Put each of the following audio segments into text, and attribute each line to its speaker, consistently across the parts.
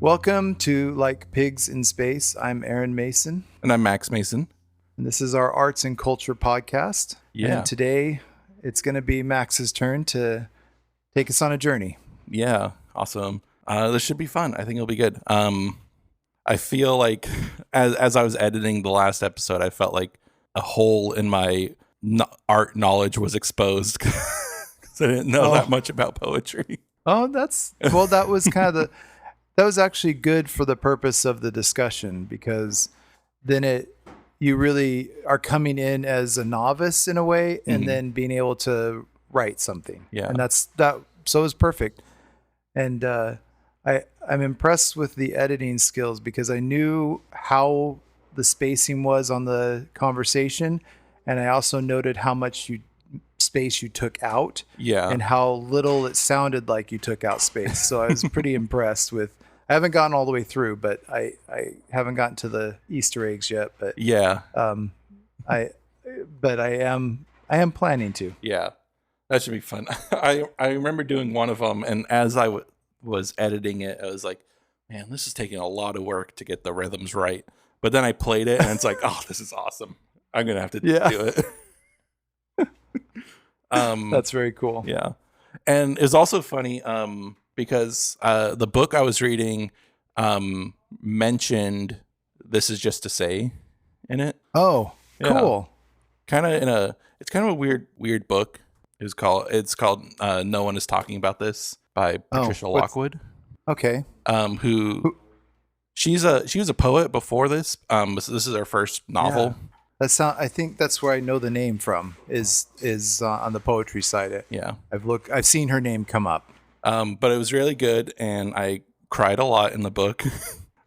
Speaker 1: Welcome to Like Pigs in Space. I'm Aaron Mason,
Speaker 2: And I'm Max Mason.
Speaker 1: and this is our arts and culture podcast.
Speaker 2: Yeah.
Speaker 1: And today it's going to be Max's turn to take us on a journey.
Speaker 2: Yeah, awesome. This should be fun. I think it'll be good. I feel like as I was editing the last episode, I felt like a hole in my art knowledge was exposed because I didn't know that much about poetry.
Speaker 1: Oh, that was kind of that was actually good for the purpose of the discussion, because then you really are coming in as a novice in a way, and then being able to write something.
Speaker 2: Yeah.
Speaker 1: And so it was perfect. And I'm impressed with the editing skills, because I knew how the spacing was on the conversation, and I also noted how much space you took out,
Speaker 2: Yeah.
Speaker 1: and how little it sounded like you took out space. So I was pretty impressed with. I haven't gotten all the way through, but I haven't gotten to the Easter eggs yet. But
Speaker 2: Yeah.
Speaker 1: I am planning to.
Speaker 2: Yeah. That should be fun. I remember doing one of them, and as I was editing it, I was like, man, this is taking a lot of work to get the rhythms right. But then I played it, and it's like, oh, this is awesome. I'm going to have to do it.
Speaker 1: That's very cool.
Speaker 2: Yeah. And it's also funny because the book I was reading mentioned "This Is Just to Say" in it.
Speaker 1: Oh,
Speaker 2: Yeah.
Speaker 1: cool.
Speaker 2: It's kind of a weird book. It's called "No One Is Talking About This" by Patricia Lockwood.
Speaker 1: Okay.
Speaker 2: Who she was a poet before this. This is her first novel.
Speaker 1: Yeah. I think that's where I know the name from. Is on the poetry side.
Speaker 2: Yeah.
Speaker 1: I've seen her name come up.
Speaker 2: But it was really good, and I cried a lot in the book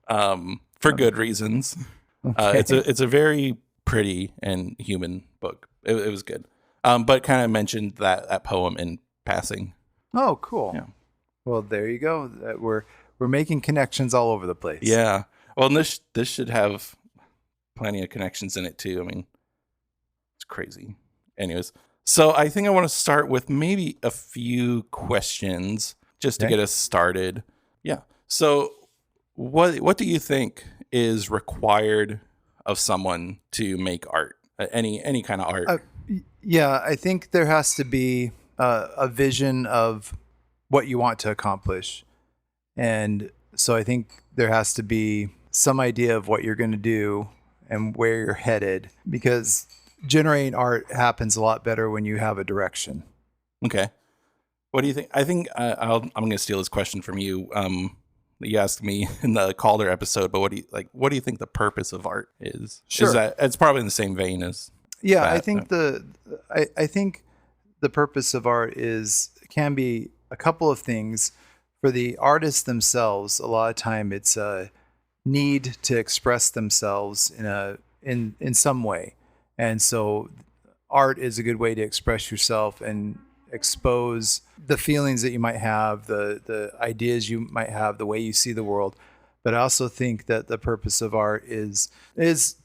Speaker 2: for good reasons.
Speaker 1: Okay.
Speaker 2: It's a very pretty and human book. It was good, but kind of mentioned that poem in passing.
Speaker 1: Oh, cool.
Speaker 2: Yeah.
Speaker 1: Well, there you go. We're making connections all over the place.
Speaker 2: Yeah. Well, and this should have plenty of connections in it too. I mean, it's crazy. Anyways. So I think I want to start with maybe a few questions just to get us started. Yeah. So what do you think is required of someone to make art? Any kind of art?
Speaker 1: Yeah, I think there has to be a vision of what you want to accomplish. And so I think there has to be some idea of what you're going to do and where you're headed, because generating art happens a lot better when you have a direction.
Speaker 2: Okay. What do you think? I think I'm going to steal this question from you. You asked me in the Calder episode, but what do you think the purpose of art is?
Speaker 1: Sure.
Speaker 2: Is that it's probably in the same vein as
Speaker 1: that. I think the purpose of art can be a couple of things. For the artists themselves, a lot of time it's a need to express themselves in some way. And so art is a good way to express yourself and expose the feelings that you might have, the ideas you might have, the way you see the world. But I also think that the purpose of art is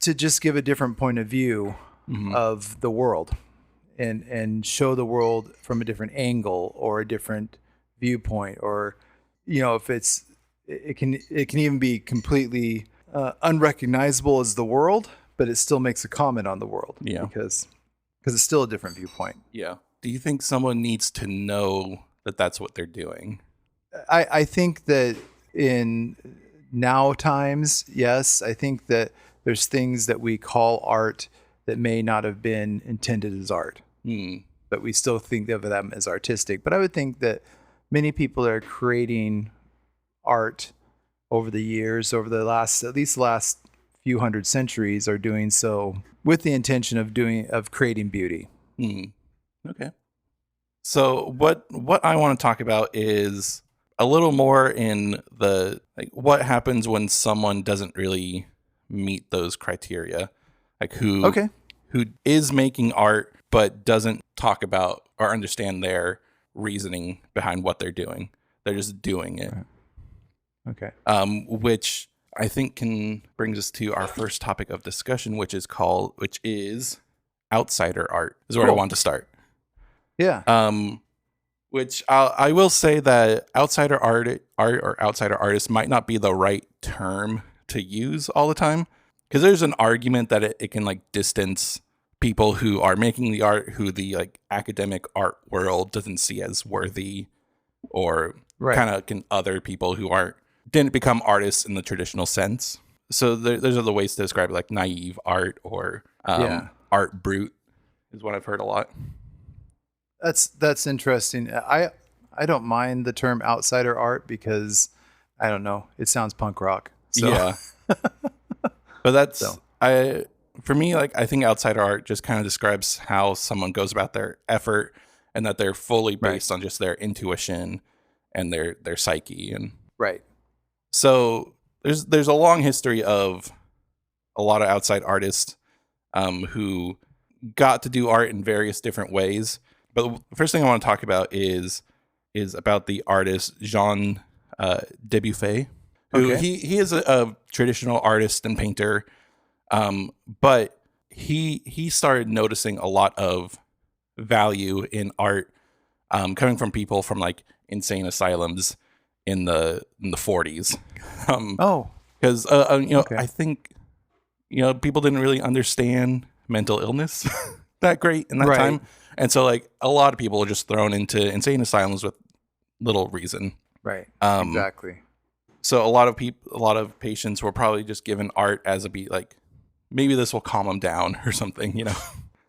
Speaker 1: to just give a different point of view of the world, and show the world from a different angle or a different viewpoint, or, if it can even be completely unrecognizable as the world, but it still makes a comment on the world.
Speaker 2: Yeah.
Speaker 1: Because it's still a different viewpoint.
Speaker 2: Yeah. Do you think someone needs to know that that's what they're doing?
Speaker 1: I think that in now times, yes. I think that there's things that we call art that may not have been intended as art, but we still think of them as artistic. But I would think that many people are creating art over the years, over the last few hundred centuries, are doing so with the intention of creating beauty.
Speaker 2: Okay. So what I want to talk about is a little more in the what happens when someone doesn't really meet those criteria, who is making art but doesn't talk about or understand their reasoning behind what they're doing. They're just doing it.
Speaker 1: Okay.
Speaker 2: Which I think brings us to our first topic of discussion, which is outsider art, is where I want to start.
Speaker 1: Yeah.
Speaker 2: Which I will say that art or outsider artist might not be the right term to use all the time, because there's an argument that it can like distance people who are making the art who the like academic art world doesn't see as worthy, or
Speaker 1: Right.
Speaker 2: kind of can other people who didn't become artists in the traditional sense. So there's other ways to describe it, like naive art or
Speaker 1: Yeah.
Speaker 2: art brute is what I've heard a lot.
Speaker 1: That's interesting. I don't mind the term outsider art because I don't know, it sounds punk rock. So
Speaker 2: Yeah. But that's
Speaker 1: So.
Speaker 2: for me, like I think outsider art just kind of describes how someone goes about their effort, and that they're fully
Speaker 1: Right.
Speaker 2: based on just their intuition and their psyche. And
Speaker 1: Right.
Speaker 2: so there's a long history of a lot of outside artists who got to do art in various different ways. But the first thing I want to talk about is about the artist Jean Dubuffet, who
Speaker 1: Okay.
Speaker 2: he is a traditional artist and painter, but he started noticing a lot of value in art coming from people from like insane asylums in the 40s.
Speaker 1: Oh,
Speaker 2: Because
Speaker 1: okay.
Speaker 2: I think people didn't really understand mental illness that great in that
Speaker 1: Right.
Speaker 2: time, and so like a lot of people are just thrown into insane asylums with little reason.
Speaker 1: Right.
Speaker 2: Um,
Speaker 1: Exactly.
Speaker 2: So a lot of patients were probably just given art as a beat, like maybe this will calm them down or something,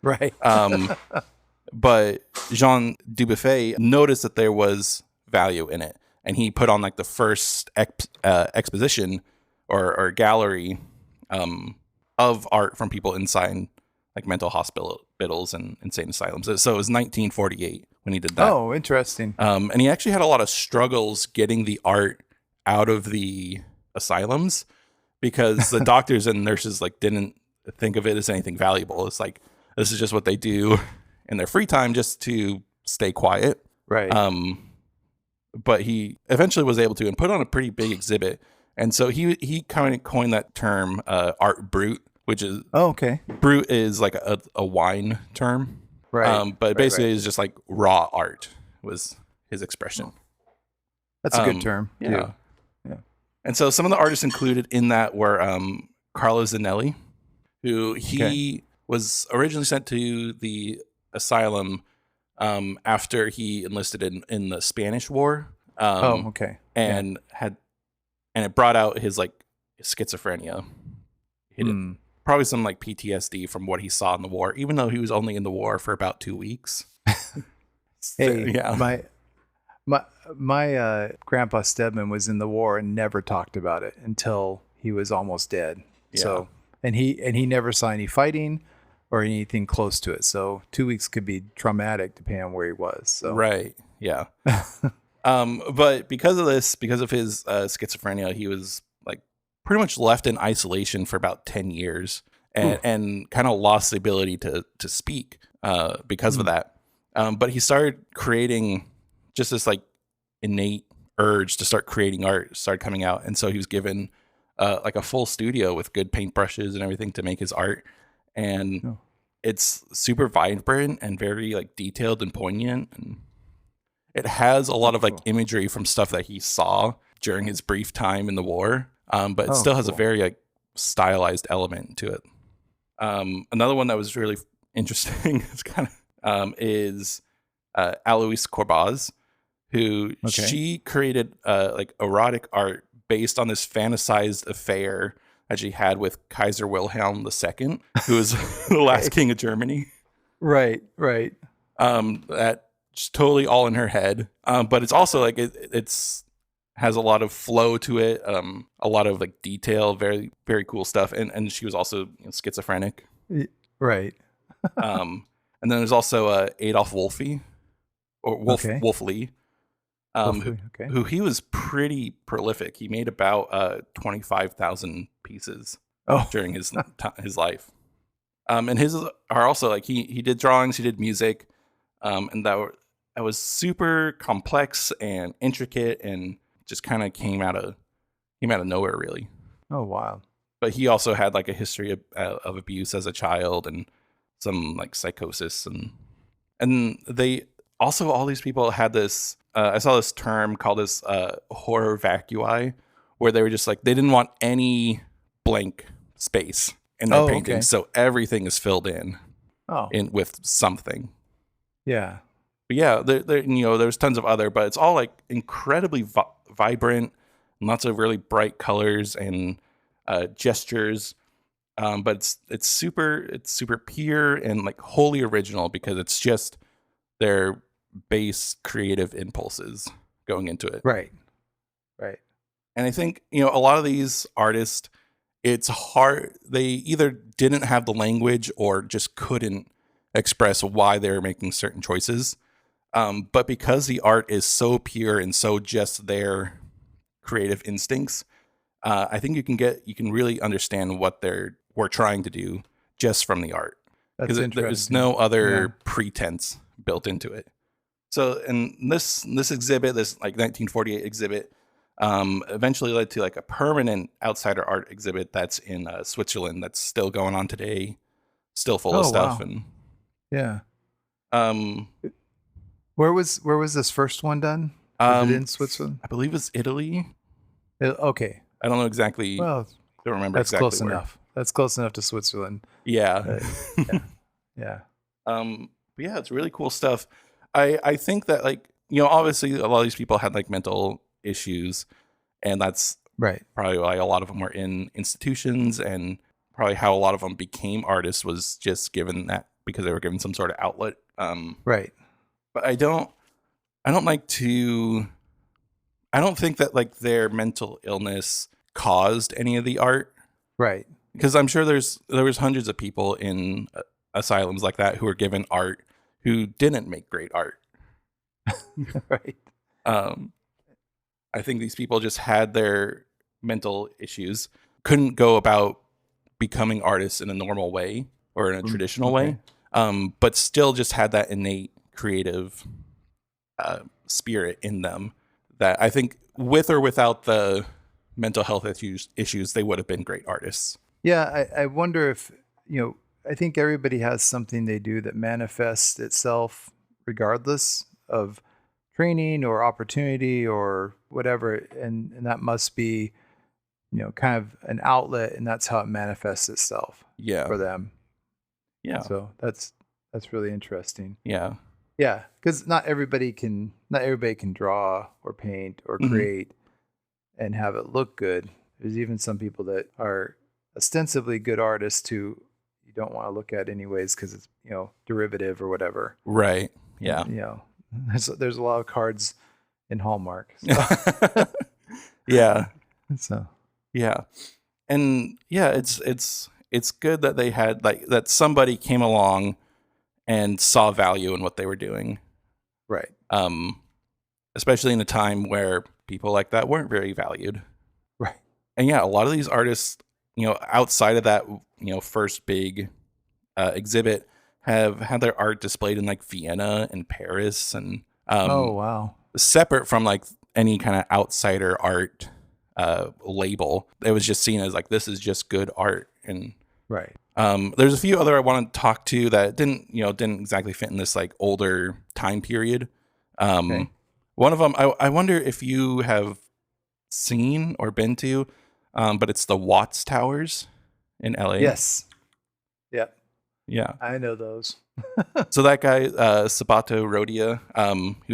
Speaker 1: Right.
Speaker 2: But Jean Dubuffet noticed that there was value in it, and he put on like the first exposition or gallery of art from people inside like mental hospitals and insane asylums. So it was 1948 when he did that.
Speaker 1: Oh, interesting.
Speaker 2: And he actually had a lot of struggles getting the art out of the asylums, because the doctors and nurses like didn't think of it as anything valuable. It's like, this is just what they do in their free time just to stay quiet.
Speaker 1: Right.
Speaker 2: But he eventually was able to and put on a pretty big exhibit. And so he kind of coined that term art brute, which is
Speaker 1: Oh, okay.
Speaker 2: brute is like a wine term.
Speaker 1: Right.
Speaker 2: But
Speaker 1: Right,
Speaker 2: basically
Speaker 1: right.
Speaker 2: it's just like raw art was his expression.
Speaker 1: That's a good term.
Speaker 2: Yeah.
Speaker 1: Too. Yeah.
Speaker 2: And so some of the artists included in that were Carlo Zanelli, who he was originally sent to the asylum after he enlisted in the Spanish War.
Speaker 1: Oh, okay.
Speaker 2: And it brought out his like schizophrenia. He did probably some like PTSD from what he saw in the war, even though he was only in the war for about 2 weeks.
Speaker 1: Hey,
Speaker 2: yeah.
Speaker 1: My grandpa Stedman was in the war and never talked about it until he was almost dead.
Speaker 2: Yeah.
Speaker 1: So, and he never saw any fighting or anything close to it. So 2 weeks could be traumatic depending on where he was. So.
Speaker 2: Right. Yeah. But because of his schizophrenia, he was like pretty much left in isolation for about 10 years and kind of lost the ability to speak because of that. But he started creating just this like innate urge to start creating art started coming out. And so he was given like a full studio with good paintbrushes and everything to make his art. And it's super vibrant and very like detailed and poignant. And it has a lot of like imagery from stuff that he saw during his brief time in the war. But it still has a very like stylized element to it. Another one that was really interesting is Alois Corbaz, who she created like erotic art based on this fantasized affair that she had with Kaiser Wilhelm II, who was the last king of Germany.
Speaker 1: Right.
Speaker 2: That just totally all in her head. But it's also like it's has a lot of flow to it, a lot of like detail, very, very cool stuff. And she was also schizophrenic.
Speaker 1: Right.
Speaker 2: And then there's also Adolf Wolfie, or Wolfley, who he was pretty prolific. He made about 25,000 pieces during his life. And his are also like he did drawings, he did music, and that was super complex and intricate, and just kind of came out of nowhere, really.
Speaker 1: Oh, wow.
Speaker 2: But he also had like a history of abuse as a child and some like psychosis, and also all these people had this. I saw this term called this horror vacui, where they were just like they didn't want any blank space in their painting,
Speaker 1: Okay.
Speaker 2: so everything is filled in
Speaker 1: Oh,
Speaker 2: with something.
Speaker 1: yeah.
Speaker 2: But yeah, there's tons of other, but it's all like incredibly vibrant, lots of really bright colors and gestures. But it's super pure and like wholly original because it's just their base creative impulses going into it.
Speaker 1: Right.
Speaker 2: And I think, a lot of these artists, it's hard. They either didn't have the language or just couldn't express why they were making certain choices. But because the art is so pure and so just their creative instincts, I think you can really understand what we're trying to do just from the art.
Speaker 1: That's
Speaker 2: Because
Speaker 1: interesting.
Speaker 2: there's no other
Speaker 1: Yeah.
Speaker 2: pretense built into it. So, and this exhibit, this like 1948 exhibit, eventually led to like a permanent outsider art exhibit that's in Switzerland that's still going on today, still full of
Speaker 1: Oh,
Speaker 2: stuff.
Speaker 1: wow.
Speaker 2: And
Speaker 1: Yeah.
Speaker 2: um,
Speaker 1: Where was this first one done? Was it in Switzerland?
Speaker 2: I believe it's Italy.
Speaker 1: Okay.
Speaker 2: I don't know exactly.
Speaker 1: Well,
Speaker 2: Don't remember
Speaker 1: that's
Speaker 2: exactly
Speaker 1: close
Speaker 2: where.
Speaker 1: enough. That's close enough to Switzerland.
Speaker 2: Yeah.
Speaker 1: Yeah.
Speaker 2: But yeah, it's really cool stuff. I think that like, obviously a lot of these people had like mental issues, and that's
Speaker 1: Right.
Speaker 2: probably why a lot of them were in institutions, and probably how a lot of them became artists was just given that because they were given some sort of outlet.
Speaker 1: Right.
Speaker 2: But I don't think that like their mental illness caused any of the art,
Speaker 1: Right.
Speaker 2: because I'm sure there was hundreds of people in asylums like that who were given art who didn't make great art.
Speaker 1: Right.
Speaker 2: I think these people just had their mental issues, couldn't go about becoming artists in a normal way or in a traditional way, but still just had that innate creative spirit in them that I think with or without the mental health issues, they would have been great artists.
Speaker 1: Yeah. I wonder if, I think everybody has something they do that manifests itself regardless of training or opportunity or whatever. And that must be, kind of an outlet, and that's how it manifests itself
Speaker 2: Yeah.
Speaker 1: for them.
Speaker 2: Yeah.
Speaker 1: So that's really interesting.
Speaker 2: Yeah.
Speaker 1: Yeah. Cause not everybody can draw or paint or
Speaker 2: Mhm.
Speaker 1: create and have it look good. There's even some people that are ostensibly good artists who you don't want to look at anyways because it's derivative or whatever.
Speaker 2: Right. Yeah.
Speaker 1: There's a lot of cards in Hallmark. So,
Speaker 2: Yeah.
Speaker 1: so
Speaker 2: Yeah. And yeah, it's good that they had like that somebody came along and saw value in what they were doing.
Speaker 1: right.
Speaker 2: Especially in a time where people like that weren't very valued.
Speaker 1: Right.
Speaker 2: And yeah, a lot of these artists, outside of that, first big exhibit, have had their art displayed in like Vienna and Paris, and
Speaker 1: Oh wow.
Speaker 2: separate from like any kind of outsider art label. It was just seen as like this is just good art. And
Speaker 1: Right.
Speaker 2: there's a few other I want to talk to that didn't exactly fit in this like older time period.
Speaker 1: Okay.
Speaker 2: One of them, I wonder if you have seen or been to, but it's the Watts Towers in LA.
Speaker 1: Yes. Yep.
Speaker 2: Yeah.
Speaker 1: I know those.
Speaker 2: So that guy, Sabato Rodia, he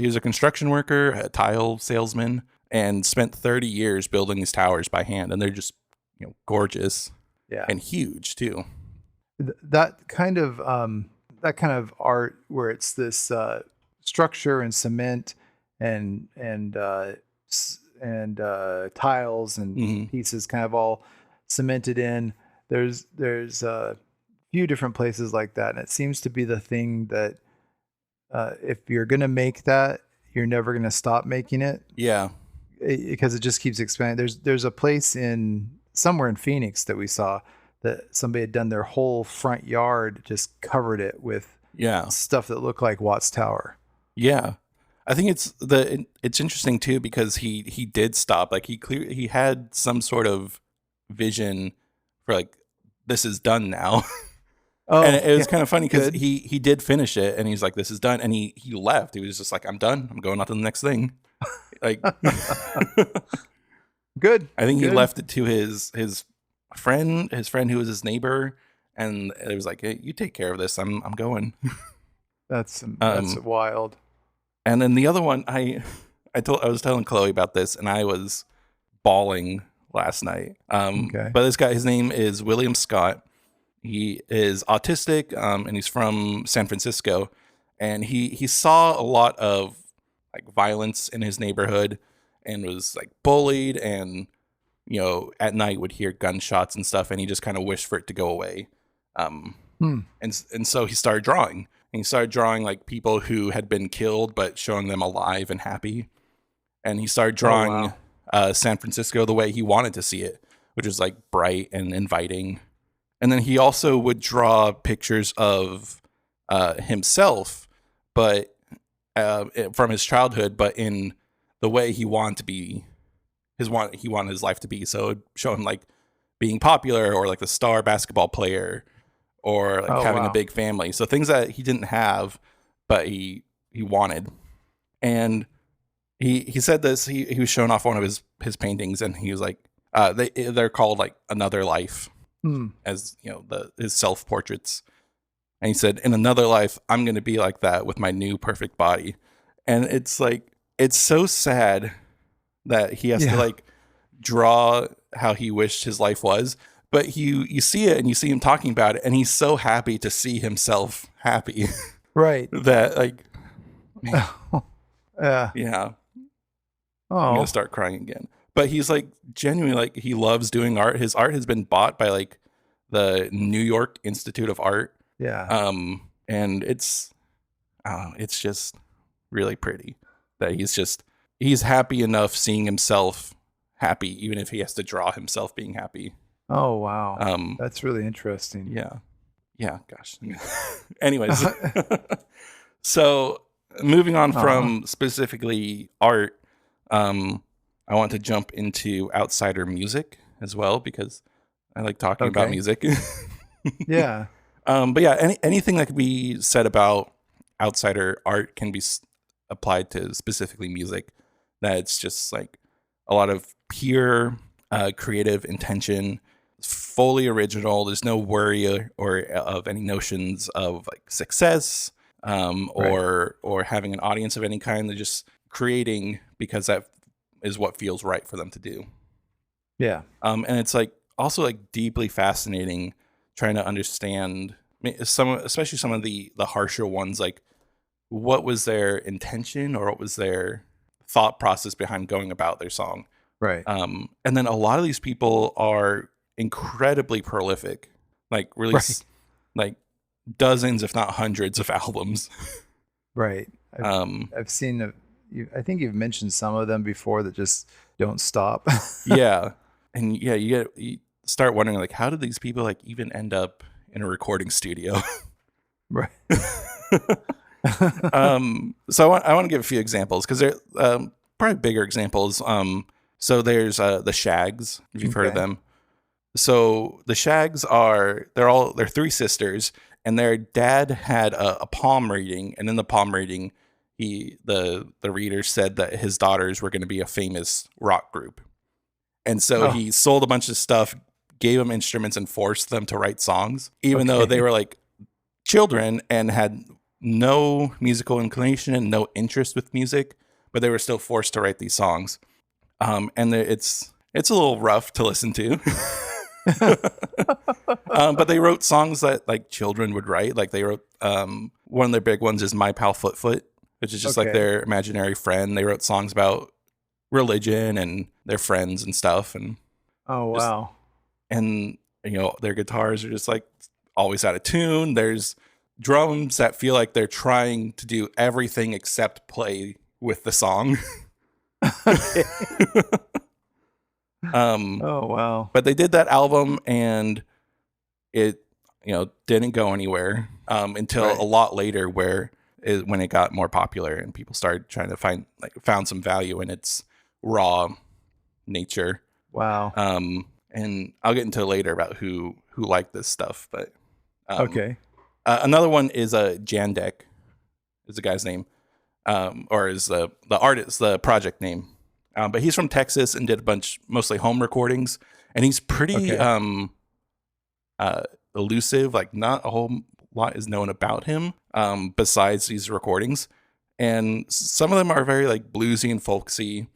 Speaker 2: was a construction worker, a tile salesman, and spent 30 years building these towers by hand, and they're just gorgeous
Speaker 1: Yeah.
Speaker 2: and huge too.
Speaker 1: That kind of art where it's this structure and cement and tiles and
Speaker 2: Mhm.
Speaker 1: pieces kind of all cemented in. There's a few different places like that, and it seems to be the thing that if you're gonna make that, you're never gonna stop making it
Speaker 2: Yeah.
Speaker 1: because it just keeps expanding. There's a place somewhere in Phoenix that we saw that somebody had done their whole front yard, just covered it with
Speaker 2: Yeah.
Speaker 1: stuff that looked like Watts Tower.
Speaker 2: Yeah. I think it's interesting too because he did stop. Like he had some sort of vision for like this is done now. And
Speaker 1: Oh,
Speaker 2: it was
Speaker 1: yeah.
Speaker 2: kind of funny because
Speaker 1: Good.
Speaker 2: he did finish it, and he's like, "This is done," and he left. He was just like, "I'm done. I'm going on to the next thing." Like,
Speaker 1: Good.
Speaker 2: I think he
Speaker 1: Good.
Speaker 2: left it to his friend who was his neighbor, and it was like, "Hey, you take care of this. I'm going."
Speaker 1: That's
Speaker 2: Um,
Speaker 1: wild.
Speaker 2: and then the other one, I was telling Chloe about this, and I was bawling last night.
Speaker 1: Okay.
Speaker 2: But this guy, his name is William Scott. He is autistic, and he's from San Francisco, and he saw a lot of like violence in his neighborhood, and was like bullied, and at night would hear gunshots and stuff, and he just kind of wished for it to go away.
Speaker 1: Hmm.
Speaker 2: And so he started drawing. And he started drawing like people who had been killed, but showing them alive and happy. And he started drawing San Francisco the way he wanted to see it, which was like bright and inviting. And then he also would draw pictures of himself, but from his childhood, but in the way he wanted to be, he wanted his life to be. So it would show him like being popular, or like the star basketball player, or like having a big family. So things that he didn't have, but he wanted. And he said this, he was showing off one of his paintings, and he was like, they're called like Another Life, as his self-portraits. And he said, in another life, I'm going to be like that with my new perfect body. And it's like, it's so sad that he has to like draw how he wished his life was. But you see it, and you see him talking about it, and he's so happy to see himself happy.
Speaker 1: Right.
Speaker 2: That like, man,
Speaker 1: yeah.
Speaker 2: I'm gonna start crying again. But he's like genuinely like, he loves doing art. His art has been bought by like the New York Institute of Art.
Speaker 1: Yeah.
Speaker 2: And it's just really pretty that he's happy enough seeing himself happy, even if he has to draw himself being happy.
Speaker 1: Oh, wow. That's really interesting.
Speaker 2: Yeah, gosh. Anyways, so moving on from specifically art, I want to jump into outsider music as well, because I like talking about music.
Speaker 1: Yeah.
Speaker 2: But yeah, anything that could be said about outsider art can be applied to specifically music. That it's just like a lot of pure creative intention, fully original. There's no worry or of any notions of like success, or having an audience of any kind. They're just creating because that is what feels right for them to do.
Speaker 1: Yeah.
Speaker 2: And it's like also like deeply fascinating trying to understand especially some of the harsher ones, like what was their intention or what was their thought process behind going about their song.
Speaker 1: Right.
Speaker 2: And then a lot of these people are incredibly prolific, like release like dozens, if not hundreds of albums.
Speaker 1: Right. I've seen I think you've mentioned some of them before that just don't stop.
Speaker 2: Yeah. And yeah, you start wondering like, how did these people like even end up in a recording studio?
Speaker 1: Right.
Speaker 2: So I want to give a few examples, because they're probably bigger examples. So there's the Shags, if you've heard of them. So the Shags they're three sisters, and their dad had a palm reading, and in the palm reading, the reader said that his daughters were going to be a famous rock group. And so he sold a bunch of stuff, gave them instruments, and forced them to write songs, even though they were like children and had no musical inclination and no interest with music, but they were still forced to write these songs. And it's a little rough to listen to. But they wrote songs that like children would write. Like they wrote one of their big ones is My Pal Foot Foot, which is just like their imaginary friend. They wrote songs about religion and their friends and stuff. And and their guitars are just like always out of tune. There's drums that feel like they're trying to do everything except play with the song. But they did that album, and it didn't go anywhere until a lot later, when it got more popular and people started trying to found some value in its raw nature.
Speaker 1: Wow.
Speaker 2: And I'll get into it later about who liked this stuff, but
Speaker 1: Okay.
Speaker 2: Another one is Jandek, is the guy's name, or is the artist, the project name. But he's from Texas and did a bunch, mostly home recordings, and he's pretty elusive. Like, not a whole lot is known about him besides these recordings, and some of them are very like bluesy and folksy,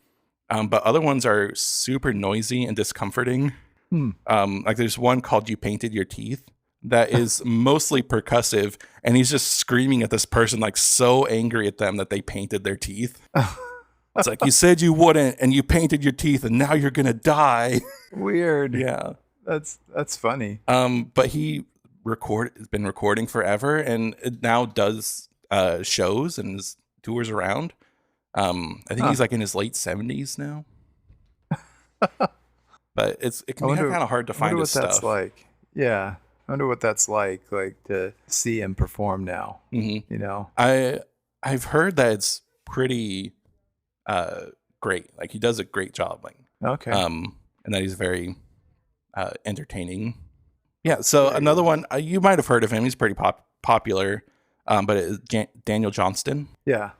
Speaker 2: but other ones are super noisy and discomforting. Like there's one called "You Painted Your Teeth" that is mostly percussive, and he's just screaming at this person, like so angry at them that they painted their teeth. It's like, you said you wouldn't, and you painted your teeth, and now you're gonna die.
Speaker 1: Weird.
Speaker 2: Yeah.
Speaker 1: That's funny.
Speaker 2: But he has been recording forever, and it now does shows and tours around. I think he's like in his late 70s now. But it can be kind of hard to find his stuff.
Speaker 1: That's like. Yeah, I wonder what that's like to see him perform now.
Speaker 2: Mm-hmm.
Speaker 1: You know,
Speaker 2: I've heard that it's pretty great. Like, he does a great job. Like,
Speaker 1: okay.
Speaker 2: And that he's very entertaining. Yeah. So another one, you might have heard of him. He's pretty popular. But it's Daniel Johnston.
Speaker 1: Yeah.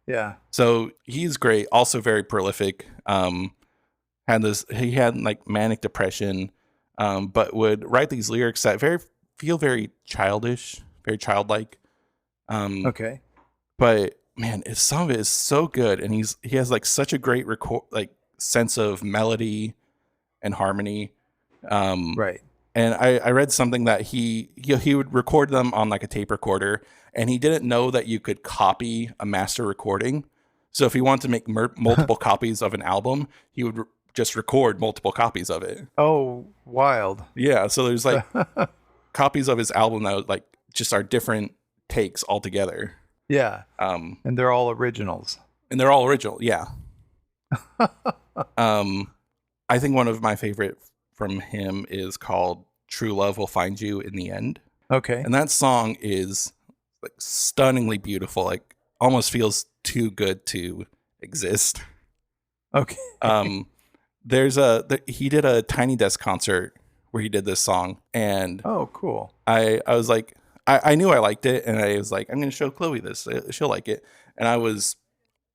Speaker 1: Yeah.
Speaker 2: So he's great. Also very prolific. He had like manic depression, but would write these lyrics that feel very childish, very childlike.
Speaker 1: Okay.
Speaker 2: But man, some of it is so good, and he has like such a great sense of melody and harmony.
Speaker 1: Right.
Speaker 2: And I read something that he would record them on like a tape recorder, and he didn't know that you could copy a master recording. So if he wanted to make multiple copies of an album, he would just record multiple copies of it.
Speaker 1: Oh, wild.
Speaker 2: Yeah. So there's like copies of his album that like just are different takes altogether.
Speaker 1: Yeah. And they're all originals.
Speaker 2: Yeah. I think one of my favorite from him is called "True Love Will Find You in the End."
Speaker 1: Okay.
Speaker 2: And that song is like stunningly beautiful. Like, almost feels too good to exist.
Speaker 1: Okay.
Speaker 2: He did a Tiny Desk concert where he did this song, and
Speaker 1: oh, cool.
Speaker 2: I was like, I knew I liked it, and I was like, I'm going to show Chloe this. She'll like it. And I was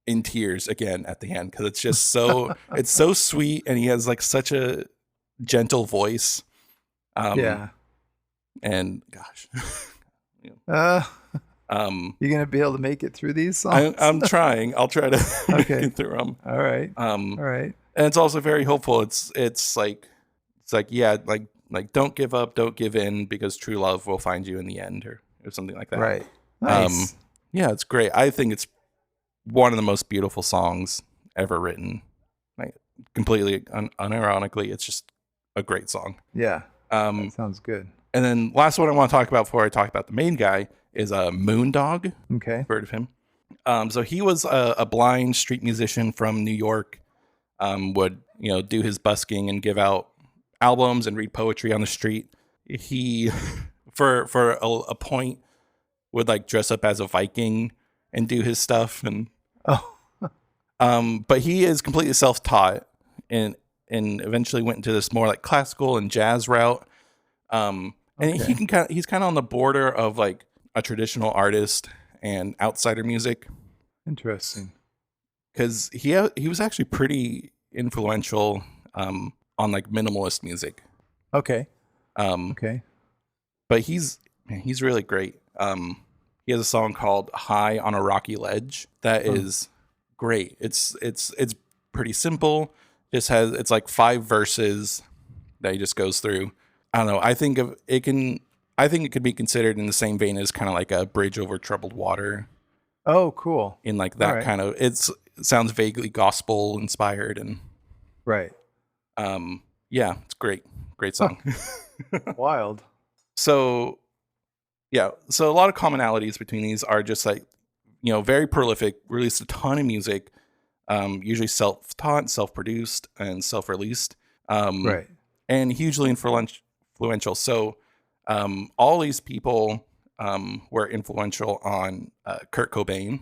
Speaker 2: in tears again at the end, because it's just so it's so sweet, and he has like such a gentle voice.
Speaker 1: Yeah.
Speaker 2: And gosh.
Speaker 1: You're gonna be able to make it through these songs?
Speaker 2: I'm trying. I'll try to make it through them.
Speaker 1: All right. All right.
Speaker 2: And it's also very hopeful. It's like yeah, like don't give up, don't give in, because true love will find you in the end, or something like that.
Speaker 1: Right. Nice.
Speaker 2: Yeah, it's great. I think it's one of the most beautiful songs ever written. Like, completely unironically, it's just a great song.
Speaker 1: Yeah. That sounds good.
Speaker 2: And then last one I want to talk about before I talk about the main guy is Moondog.
Speaker 1: Okay.
Speaker 2: Heard of him? So he was a blind street musician from New York. Would do his busking and give out albums and read poetry on the street. He for a point would like dress up as a Viking and do his stuff, and but he is completely self-taught and eventually went into this more like classical and jazz route. And he's kind of on the border of like a traditional artist and outsider music.
Speaker 1: Interesting.
Speaker 2: Because he was actually pretty influential on like minimalist music.
Speaker 1: Okay.
Speaker 2: Okay. But he's really great. He has a song called "High on a Rocky Ledge" that is great. It's pretty simple. It's like 5 verses that he just goes through. I don't know. I think it could be considered in the same vein as kind of like a Bridge Over Troubled Water.
Speaker 1: Oh, cool.
Speaker 2: In like that kind of, it sounds vaguely gospel inspired, and
Speaker 1: right.
Speaker 2: Yeah, it's great song.
Speaker 1: Wild.
Speaker 2: So yeah, so a lot of commonalities between these are just like, very prolific, released a ton of music, usually self-taught, self-produced, and self-released,
Speaker 1: right,
Speaker 2: and hugely influential. So all these people were influential on Kurt Cobain.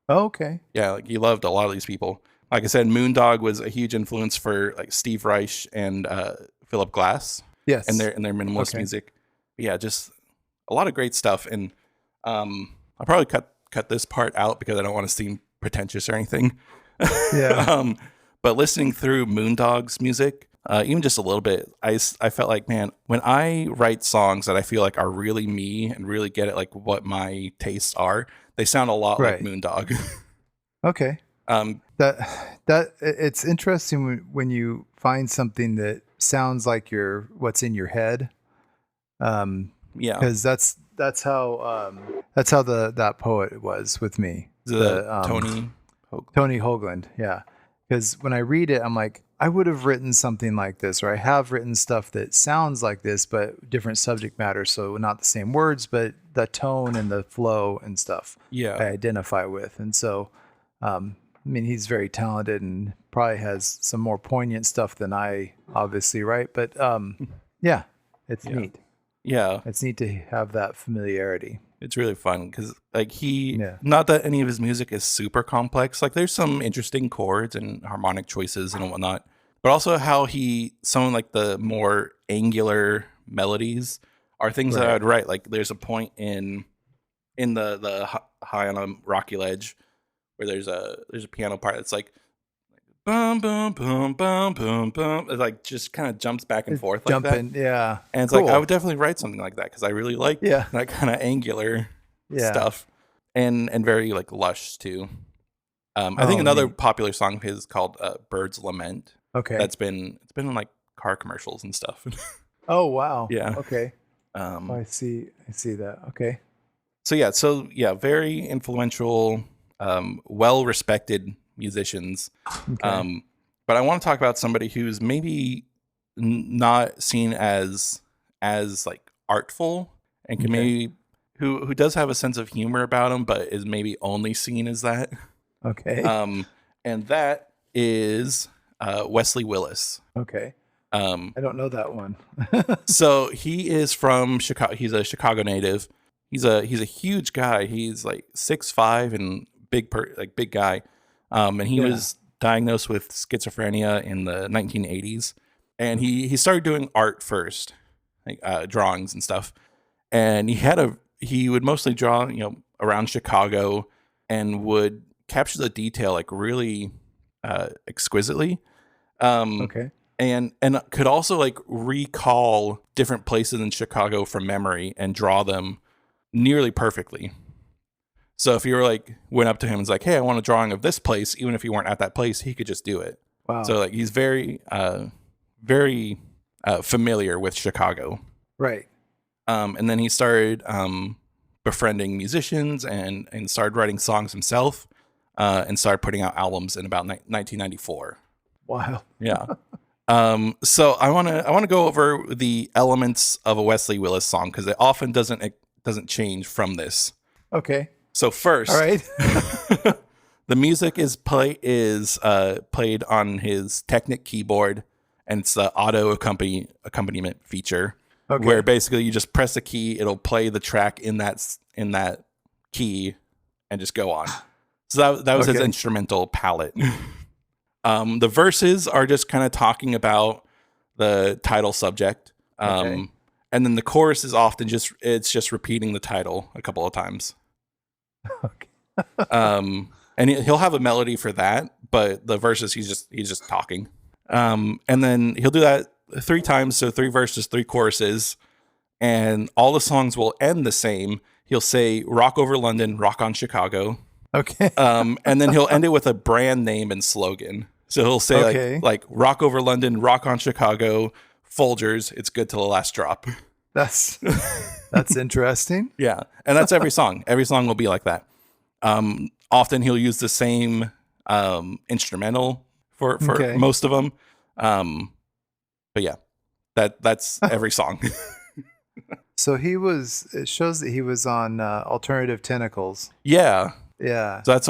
Speaker 1: Oh, okay.
Speaker 2: Yeah, like he loved a lot of these people. Like I said, Moondog was a huge influence for like Steve Reich and Philip Glass.
Speaker 1: Yes,
Speaker 2: and their minimalist music. Yeah, just a lot of great stuff. And I'll probably cut this part out because I don't want to seem pretentious or anything.
Speaker 1: Yeah.
Speaker 2: But listening through Moondog's music, even just a little bit, I felt like, man, when I write songs that I feel like are really me and really get at like what my tastes are, they sound a lot like
Speaker 1: Right.
Speaker 2: Moondog.
Speaker 1: Okay. That it's interesting when you find something that sounds like what's in your head.
Speaker 2: Yeah.
Speaker 1: Because that's how that poet was with me.
Speaker 2: Tony
Speaker 1: Tony Hoagland. Yeah. Because when I read it, I'm like, I would have written something like this, or I have written stuff that sounds like this, but different subject matter. So not the same words, but the tone and the flow and stuff I identify with. And so, I mean, he's very talented and probably has some more poignant stuff than I obviously, right? But yeah, it's neat.
Speaker 2: Yeah.
Speaker 1: It's neat to have that familiarity.
Speaker 2: It's really fun because like not that any of his music is super complex. Like there's some interesting chords and harmonic choices and whatnot, but also how some of like the more angular melodies are things that I'd write. Like there's a point in the High on a Rocky Ledge where there's a piano part that's like bum bum bum bum bum bum. It like just kind of jumps back and forth like that.
Speaker 1: Yeah.
Speaker 2: And it's like I would definitely write something like that because I really like that kind of angular stuff, and very like lush too. I think another popular song of his is called "Bird's Lament."
Speaker 1: Okay,
Speaker 2: it's been in like car commercials and stuff.
Speaker 1: Oh wow.
Speaker 2: Yeah.
Speaker 1: Okay. I see that. Okay.
Speaker 2: So very influential, well respected musicians.
Speaker 1: Okay.
Speaker 2: But I want to talk about somebody who's maybe not seen as like artful and can maybe who does have a sense of humor about him, but is maybe only seen as that.
Speaker 1: Okay.
Speaker 2: And that is Wesley Willis.
Speaker 1: Okay. I don't know that one.
Speaker 2: So he is from Chicago. He's a Chicago native. He's a huge guy. He's like 6'5" and big guy. And he was diagnosed with schizophrenia in the 1980s. And he started doing art first, like drawings and stuff. And he would mostly draw, around Chicago, and would capture the detail like really exquisitely.
Speaker 1: Okay.
Speaker 2: And could also like recall different places in Chicago from memory and draw them nearly perfectly. So if you were went up to him and was like, "Hey, I want a drawing of this place," even if you weren't at that place, he could just do it.
Speaker 1: Wow.
Speaker 2: So like he's very familiar with Chicago.
Speaker 1: Right.
Speaker 2: And then he started befriending musicians and started writing songs himself, and started putting out albums in about 1994.
Speaker 1: Wow.
Speaker 2: Yeah. So I want to go over the elements of a Wesley Willis song because it often doesn't change from this. So
Speaker 1: Okay.
Speaker 2: first,
Speaker 1: all right.
Speaker 2: the music is played on his Technic keyboard, and it's the auto accompaniment feature, where basically you just press a key, it'll play the track in that key, and just go on. So that was his instrumental palette. The verses are just kind of talking about the title subject, and then the chorus is often just repeating the title a couple of times. And he'll have a melody for that, but the verses he's just talking. And then he'll do that 3 times, so 3 verses, 3 choruses, and all the songs will end the same. He'll say "Rock over London, rock on Chicago."
Speaker 1: Okay.
Speaker 2: And then he'll end it with a brand name and slogan. So he'll say like "Rock over London, rock on Chicago, Folgers, it's good till the last drop."
Speaker 1: That's interesting.
Speaker 2: Yeah, and that's every song. Every song will be like that. Often he'll use the same instrumental for most of them. But yeah, that's every song.
Speaker 1: So it shows that he was on Alternative Tentacles.
Speaker 2: Yeah.
Speaker 1: Yeah.
Speaker 2: So that's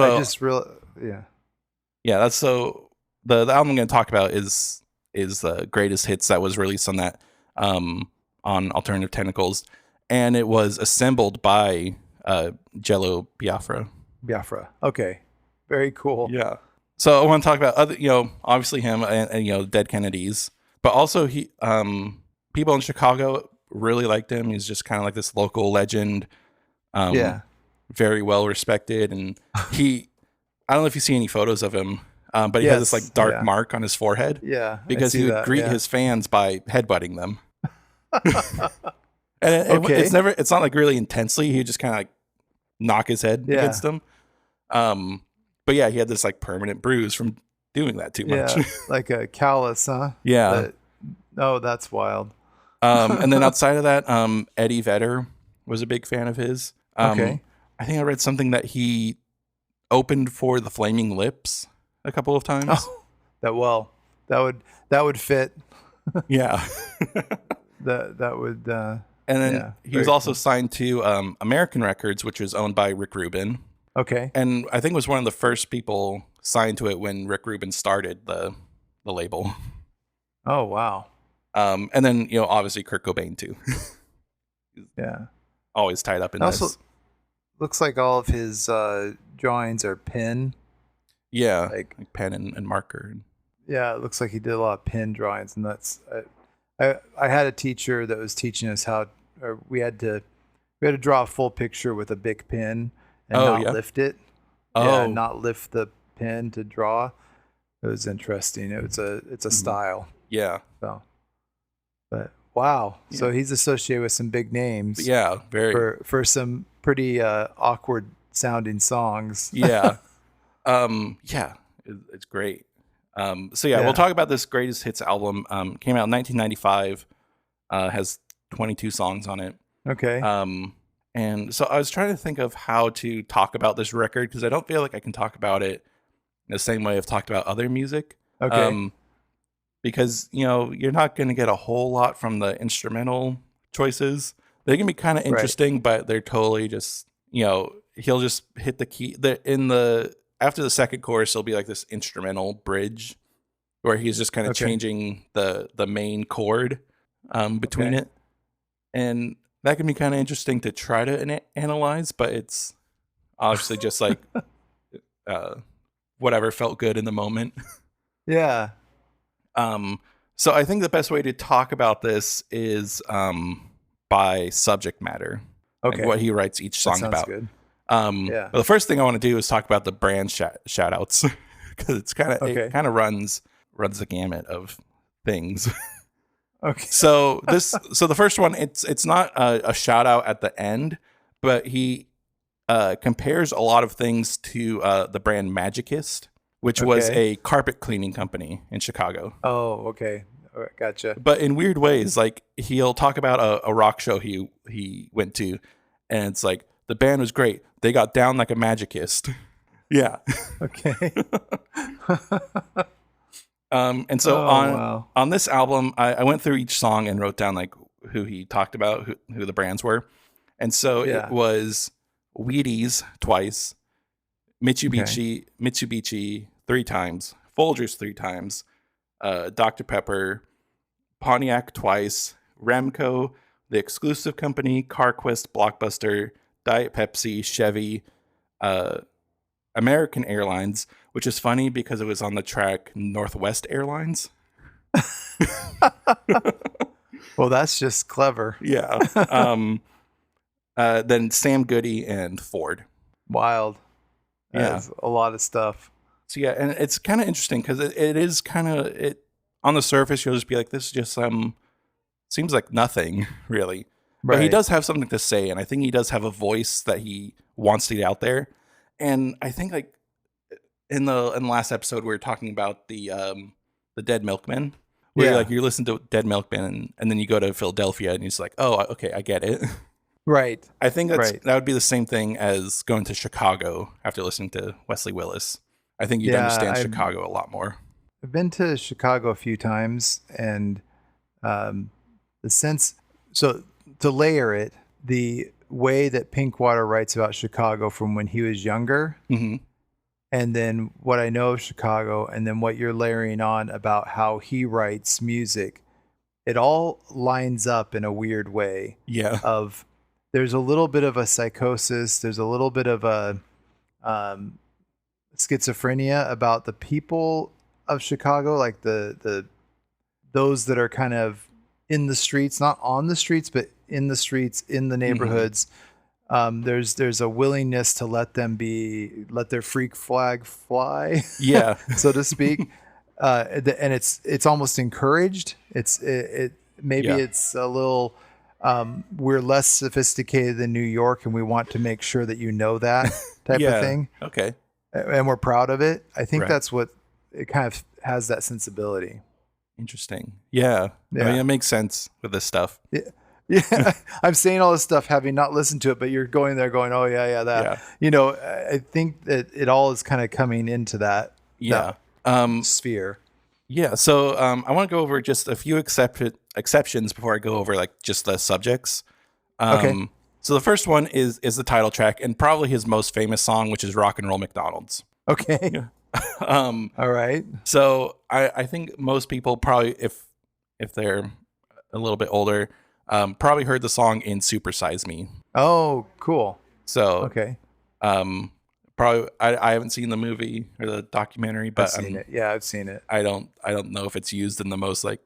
Speaker 1: yeah.
Speaker 2: That's so the album I'm going to talk about is the greatest hits that was released on that on Alternative Tentacles, and it was assembled by Jello Biafra.
Speaker 1: Okay. Very cool.
Speaker 2: Yeah. So I want to talk about other, obviously him and Dead Kennedys, but also people in Chicago really liked him. He's just kind of like this local legend.
Speaker 1: Yeah.
Speaker 2: Very well respected. And I don't know if you see any photos of him, but he has this like dark mark on his forehead.
Speaker 1: Yeah.
Speaker 2: Because he would greet his fans by headbutting them. And it's not like really intensely. He would just kind of like knock his head against them. But yeah, he had this like permanent bruise from doing that too much.
Speaker 1: Yeah, like a callus, huh?
Speaker 2: Yeah.
Speaker 1: That's wild.
Speaker 2: And then outside of that, Eddie Vedder was a big fan of his.
Speaker 1: Okay.
Speaker 2: I think I read something that he opened for the Flaming Lips a couple of times.
Speaker 1: Oh, that would fit.
Speaker 2: Yeah.
Speaker 1: that would.
Speaker 2: And then he was also signed to American Records, which was owned by Rick Rubin.
Speaker 1: Okay.
Speaker 2: And I think was one of the first people signed to it when Rick Rubin started the label.
Speaker 1: Oh, wow.
Speaker 2: And then, obviously Kurt Cobain too.
Speaker 1: Yeah.
Speaker 2: Always tied up in
Speaker 1: also,
Speaker 2: this.
Speaker 1: Looks like all of his drawings are pen.
Speaker 2: Yeah. Like pen and marker.
Speaker 1: Yeah, it looks like he did a lot of pen drawings, and that's I had a teacher that was teaching us we had to draw a full picture with a big pen and not lift it. Yeah, not lift the pen to draw. It was interesting. It's a style.
Speaker 2: Yeah.
Speaker 1: So, but wow. Yeah. So he's associated with some big names.
Speaker 2: Yeah, very
Speaker 1: for some pretty awkward sounding songs.
Speaker 2: Yeah. Yeah, it's great. We'll talk about this greatest hits album. Came out in 1995. Has 22 songs on it.
Speaker 1: Okay.
Speaker 2: And so I was trying to think of how to talk about this record because I don't feel like I can talk about it in the same way I've talked about other music.
Speaker 1: Okay.
Speaker 2: Because you're not going to get a whole lot from the instrumental choices. They can be kind of interesting, but they're totally just he'll just hit the key. After the second chorus, there'll be like this instrumental bridge where he's just kind of changing the main chord between it. And that can be kind of interesting to try to analyze, but it's obviously just like whatever felt good in the moment.
Speaker 1: Yeah.
Speaker 2: So I think the best way to talk about this is by subject matter.
Speaker 1: Okay.
Speaker 2: Like what he writes each song about.
Speaker 1: Good.
Speaker 2: But the first thing I want to do is talk about the brand shout outs because it kind of runs the gamut of things.
Speaker 1: Okay.
Speaker 2: So the first one, it's not a shout out at the end, but he compares a lot of things to the brand Magikist, which was a carpet cleaning company in Chicago.
Speaker 1: Oh, okay. All right, gotcha.
Speaker 2: But in weird ways, like he'll talk about a rock show he went to, and it's like the band was great. They got down like a Magikist. Yeah.
Speaker 1: Okay.
Speaker 2: And so on this album, I went through each song and wrote down like who he talked about, who the brands were. And so it was Wheaties twice, Mitsubishi 3 times, Folgers 3 times, Dr. Pepper, Pontiac twice, Remco, The Exclusive Company, CarQuest, Blockbuster, Diet Pepsi, Chevy, American Airlines, which is funny because it was on the track Northwest Airlines.
Speaker 1: Well, that's just clever.
Speaker 2: Yeah. Then Sam Goody and Ford.
Speaker 1: Wild. That's a lot of stuff.
Speaker 2: So yeah, and it's kind of interesting because it is kind of on the surface you'll just be like, this is just seems like nothing really. But he does have something to say, and I think he does have a voice that he wants to get out there. And I think like in the last episode we were talking about the Dead Milkmen, where you listen to Dead Milkmen and then you go to Philadelphia and it's like, oh, okay, I get it.
Speaker 1: Right.
Speaker 2: I think that would be the same thing as going to Chicago after listening to Wesley Willis. I think you'd understand Chicago a lot more.
Speaker 1: I've been to Chicago a few times, and the sense. So to layer it, the way that Pinkwater writes about Chicago from when he was younger, and then what I know of Chicago, and then what you're layering on about how he writes music, it all lines up in a weird way.
Speaker 2: Yeah.
Speaker 1: There's a little bit of a psychosis. There's a little bit of a schizophrenia about the people of Chicago, like the those that are kind of in the streets, not on the streets, but in the streets, in the neighborhoods. There's a willingness to let their freak flag fly,
Speaker 2: Yeah.
Speaker 1: so to speak, and it's almost encouraged. Maybe
Speaker 2: Yeah.
Speaker 1: it's a little. We're less sophisticated than New York, and we want to make sure that you know that type of
Speaker 2: Yeah.
Speaker 1: thing,
Speaker 2: Okay.
Speaker 1: and we're proud of it. I think
Speaker 2: Right.
Speaker 1: that's what it kind of has, that sensibility.
Speaker 2: Interesting. Yeah. I
Speaker 1: Yeah.
Speaker 2: mean, it makes sense with this stuff.
Speaker 1: Yeah, I'm saying all this stuff having not listened to it, but you're going there going, oh yeah, that.
Speaker 2: Yeah.
Speaker 1: You know, I think that it all is kind of coming into that
Speaker 2: Yeah.
Speaker 1: sphere.
Speaker 2: Yeah. So I want to go over just a few exceptions before I go over like just the subjects.
Speaker 1: Okay.
Speaker 2: So the first one is the title track and probably his most famous song, which is Rock and Roll McDonald's.
Speaker 1: Okay.
Speaker 2: Yeah.
Speaker 1: All right.
Speaker 2: So I think most people probably, if they're a little bit older, probably heard the song in Super Size Me.
Speaker 1: Oh, cool.
Speaker 2: So
Speaker 1: Okay.
Speaker 2: probably I haven't seen the movie or the documentary, but
Speaker 1: I've seen it. Yeah, I've seen it.
Speaker 2: I don't know if it's used in the most like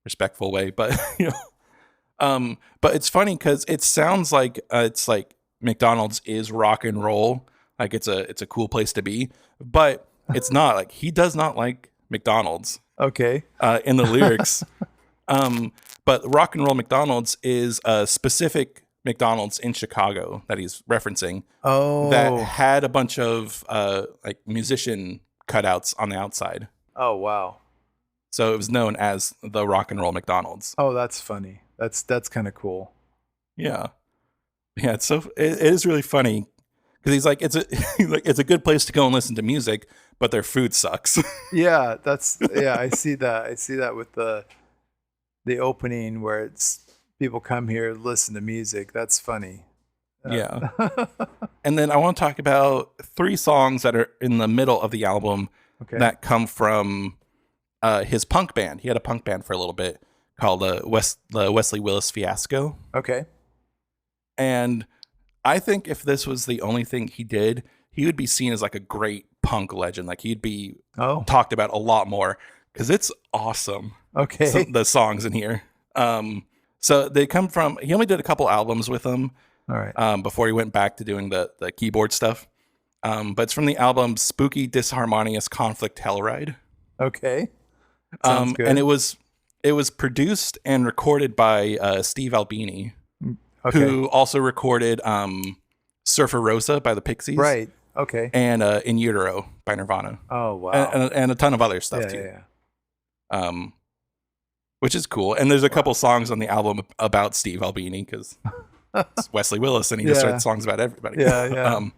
Speaker 2: respectful way, but you know, but it's funny because it sounds like it's like McDonald's is rock and roll, like it's a cool place to be, but it's not. Like he does not like McDonald's
Speaker 1: Okay.
Speaker 2: in the lyrics. But Rock and Roll McDonald's is a specific McDonald's in Chicago that he's referencing
Speaker 1: Oh.
Speaker 2: that had a bunch of like musician cutouts on the outside.
Speaker 1: Oh, wow.
Speaker 2: So it was known as the Rock and Roll McDonald's.
Speaker 1: Oh, that's funny. That's kind of cool.
Speaker 2: Yeah. Yeah, it is really funny because he's like it's a good place to go and listen to music, but their food sucks.
Speaker 1: Yeah, I see that. I see that with the opening where it's people come here, listen to music. That's funny.
Speaker 2: Yeah. And then I want to talk about 3 songs that are in the middle of the album
Speaker 1: Okay.
Speaker 2: that come from his punk band. He had a punk band for a little bit called the Wesley Willis Fiasco.
Speaker 1: Okay.
Speaker 2: And I think if this was the only thing he did, he would be seen as like a great punk legend. Like he'd be talked about a lot more because it's awesome.
Speaker 1: Okay.
Speaker 2: The songs in here. So they come from, he only did a couple albums with them.
Speaker 1: All right.
Speaker 2: Before he went back to doing the keyboard stuff. But it's from the album Spooky Disharmonious Conflict Hellride.
Speaker 1: Okay. Sounds good.
Speaker 2: And it was produced and recorded by Steve Albini,
Speaker 1: Okay.
Speaker 2: who also recorded Surfer Rosa by the Pixies.
Speaker 1: Right. Okay.
Speaker 2: And In Utero by Nirvana.
Speaker 1: Oh, wow.
Speaker 2: And a ton of other stuff too.
Speaker 1: Yeah.
Speaker 2: Which is cool. And there's a couple songs on the album about Steve Albini because it's Wesley Willis and he just writes songs about everybody.
Speaker 1: Yeah.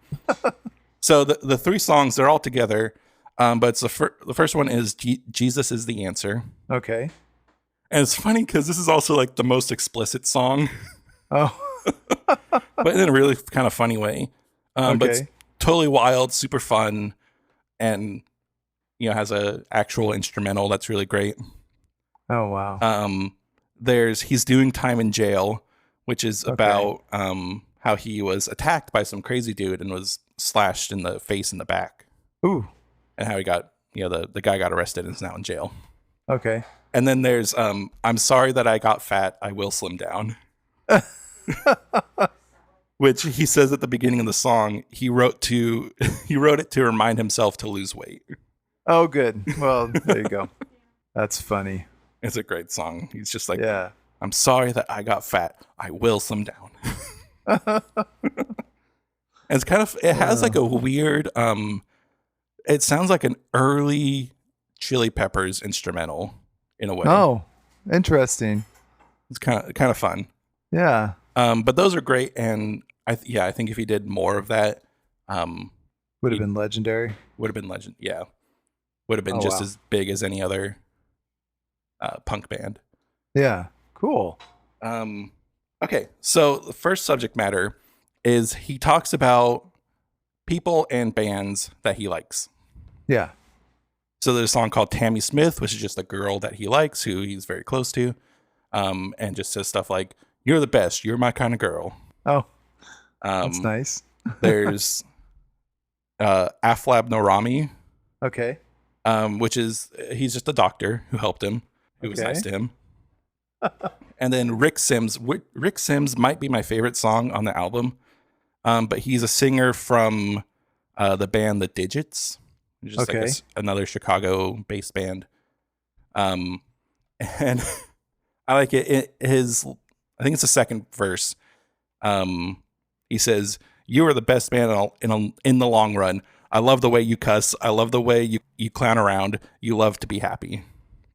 Speaker 2: So the 3 songs, they're all together. But it's the first one is Jesus is the Answer.
Speaker 1: Okay.
Speaker 2: And it's funny because this is also like the most explicit song,
Speaker 1: Oh.
Speaker 2: but in a really kind of funny way. But it's totally wild, super fun, and you know has a actual instrumental that's really great.
Speaker 1: Oh, wow.
Speaker 2: There's He's Doing Time in Jail, which is about how he was attacked by some crazy dude and was slashed in the face and the back.
Speaker 1: Ooh.
Speaker 2: And how he got, you know, the guy got arrested and is now in jail.
Speaker 1: Okay.
Speaker 2: And then there's I'm Sorry That I Got Fat, I Will Slim Down. Which he says at the beginning of the song, he wrote it to remind himself to lose weight.
Speaker 1: Oh, good. Well, there you go. That's funny.
Speaker 2: It's a great song. He's just like,
Speaker 1: Yeah.
Speaker 2: I'm sorry that I got fat, I will slim down. And it's kind of, it has like a weird, it sounds like an early Chili Peppers instrumental in a way.
Speaker 1: Oh, interesting.
Speaker 2: It's kind of fun.
Speaker 1: Yeah.
Speaker 2: But those are great, and I think if he did more of that,
Speaker 1: Would have been legendary.
Speaker 2: would have been legend. Yeah, would have been just as big as any other punk band.
Speaker 1: Yeah. Cool.
Speaker 2: Okay, so the first subject matter is he talks about people and bands that he likes.
Speaker 1: Yeah.
Speaker 2: So there's a song called Tammy Smith, which is just a girl that he likes, who he's very close to, and just says stuff like, "You're the best. You're my kind of girl."
Speaker 1: Oh, that's nice.
Speaker 2: There's Aflab Norami,
Speaker 1: Okay.
Speaker 2: which is he's just a doctor who helped him, who was nice to him. And then Rick Sims. Rick Sims might be my favorite song on the album, but he's a singer from the band The Digits, which is like
Speaker 1: Okay.
Speaker 2: another Chicago-based band. And I like it. I think it's the second verse. He says, "You are the best man in the long run. I love the way you cuss. I love the way you clown around. You love to be happy,